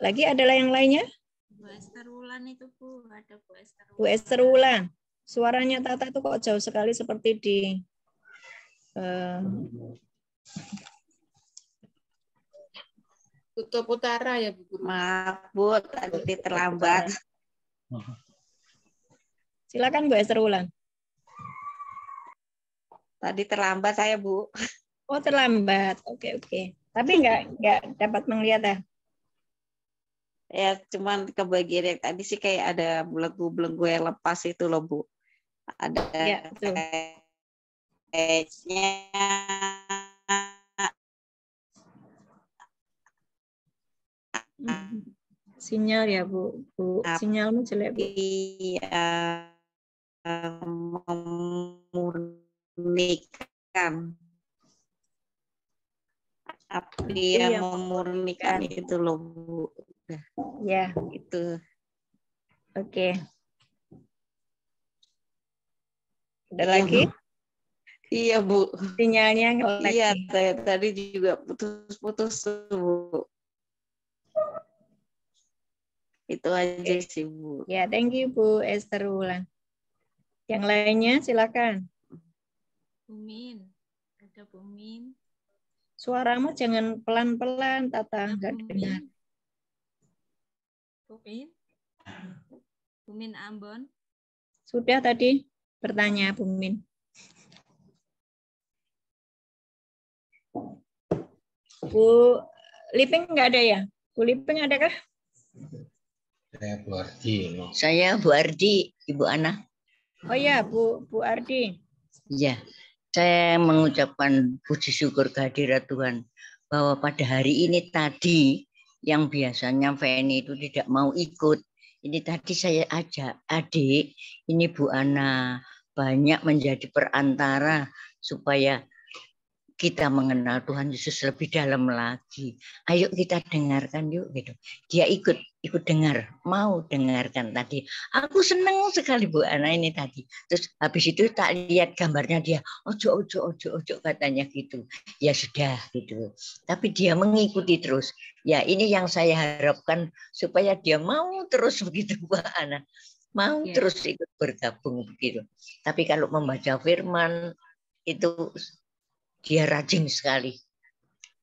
Lagi adalah yang lainnya? Bu Esther Wulan itu Bu, ada Bu Esther Wulan. Bu Esther Wulan. Suaranya Tata itu kok jauh sekali seperti di Kutub Utara ya Bu Guru. Maaf Bu, tadi terlambat. Silakan Bu Esther Wulan. Tadi terlambat saya Bu. Oh terlambat, oke. Tapi nggak dapat melihat ya? Ya cuman kebagian yang tadi sih kayak ada belenggu-belenggu yang lepas itu loh Bu. Ada ya, kayaknya sinyal ya Bu. Sinyalmu jelek Bu. Iya, memurnikan. Api yang memurnikan itu loh Bu. Ya, itu. Oke. Ada lagi? Iya Bu. Sinyalnya nge-lag. Iya, tadi juga putus-putus Bu. Itu aja sih Bu. Ya, thank you Bu Esther Wulan. Yang lainnya silakan. Bu Min, ada Bu Min. Suaramu jangan pelan-pelan, Tata, nggak dengar. Bu Min, Bu Min Ambon. Sudah tadi bertanya Bu Min. Bu Liping nggak ada ya? Bu Liping adakah? Saya Bu Ardi. Saya Bu Ardi, Ibu Ana. Oh ya, Bu Ardi. Iya, saya mengucapkan puji syukur kehadirat Tuhan bahwa pada hari ini tadi yang biasanya Feni itu tidak mau ikut. Ini tadi saya ajak adik, ini Bu Ana banyak menjadi perantara supaya kita mengenal Tuhan Yesus lebih dalam lagi. Ayo kita dengarkan yuk gitu. Dia ikut dengar, mau dengarkan tadi. Aku senang sekali Bu Ana ini tadi. Terus habis itu tak lihat gambarnya dia, ojo katanya gitu. Ya sudah gitu. Tapi dia mengikuti terus. Ya ini yang saya harapkan supaya dia mau terus begitu Bu Ana. Mau terus ikut bergabung begitu. Tapi kalau membaca firman itu dia rajin sekali.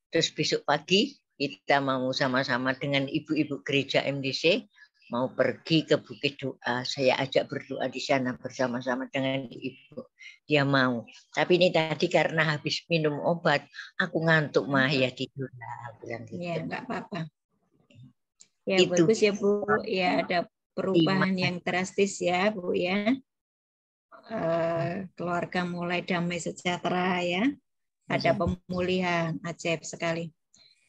Terus besok pagi kita mau sama-sama dengan ibu-ibu gereja MDC mau pergi ke Bukit Doa. Saya ajak berdoa di sana bersama-sama dengan ibu. Dia mau. Tapi ini tadi karena habis minum obat, aku ngantuk mah ya tidur lah. Bilang gitu. Ya nggak apa-apa. Ya itu. Bagus ya Bu. Ya ada perubahan yang drastis ya Bu ya. Keluarga mulai damai sejahtera ya. Ada pemulihan, ajaib sekali.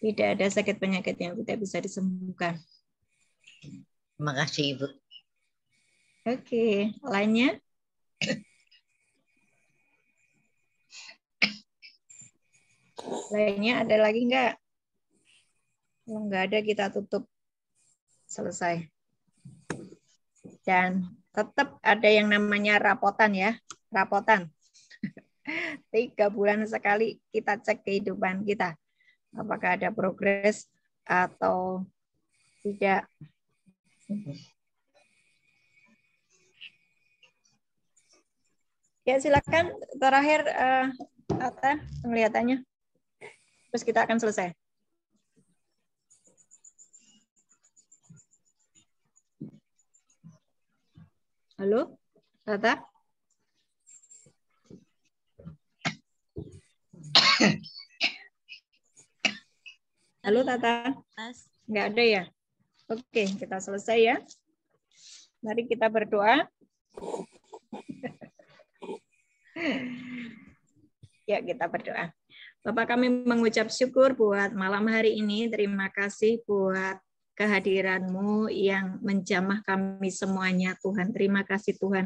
Tidak ada sakit penyakit yang tidak bisa disembuhkan. Terima kasih, Ibu. Oke, lainnya? Lainnya ada lagi nggak? Kalau nggak ada, kita tutup. Selesai. Dan tetap ada yang namanya rapotan ya. Rapotan. 3 bulan sekali kita cek kehidupan kita. Apakah ada progres atau tidak. Ya, silakan terakhir Tata penglihatannya. Terus kita akan selesai. Halo, Tata? Halo, Tata? Nggak ada ya? Oke, kita selesai ya. Mari kita berdoa. Ya, kita berdoa. Bapak, kami mengucap syukur buat malam hari ini. Terima kasih buat kehadiran-Mu yang menjamah kami semuanya, Tuhan. Terima kasih, Tuhan.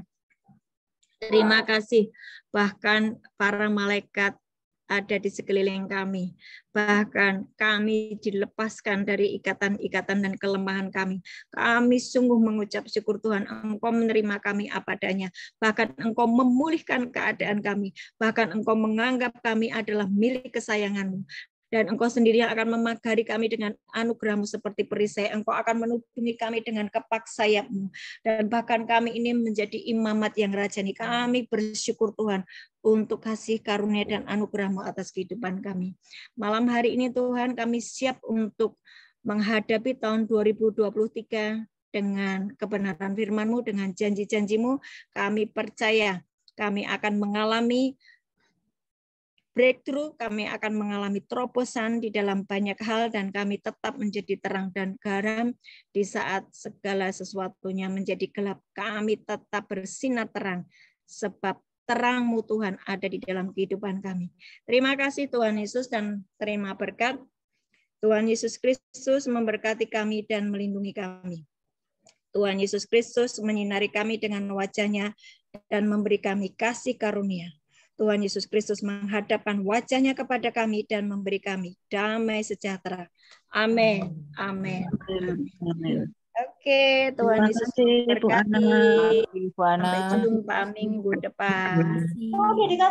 Terima kasih. Bahkan para malaikat ada di sekeliling kami. Bahkan kami dilepaskan dari ikatan-ikatan dan kelemahan kami. Kami sungguh mengucap syukur Tuhan, Engkau menerima kami apa adanya. Bahkan Engkau memulihkan keadaan kami. Bahkan Engkau menganggap kami adalah milik kesayangan-Mu. Dan Engkau sendiri yang akan memagari kami dengan anugerah-Mu seperti perisai. Engkau akan menutupi kami dengan kepak sayap-Mu. Dan bahkan kami ini menjadi imamat yang rajani. Kami bersyukur Tuhan untuk kasih karunia dan anugerah-Mu atas kehidupan kami. Malam hari ini Tuhan, kami siap untuk menghadapi tahun 2023 dengan kebenaran firman-Mu, dengan janji-janji-Mu. Kami percaya kami akan mengalami breakthrough, kami akan mengalami terobosan di dalam banyak hal, dan kami tetap menjadi terang dan garam di saat segala sesuatunya menjadi gelap. Kami tetap bersinar terang, sebab terang-Mu Tuhan ada di dalam kehidupan kami. Terima kasih Tuhan Yesus, dan terima berkat. Tuhan Yesus Kristus memberkati kami dan melindungi kami. Tuhan Yesus Kristus menyinari kami dengan wajah-Nya dan memberi kami kasih karunia. Tuhan Yesus Kristus menghadapkan wajah-Nya kepada kami dan memberi kami damai sejahtera. Amin. Amin. Amin. Oke, Tuhan Yesus memberkati. Sampai jumpa minggu depan.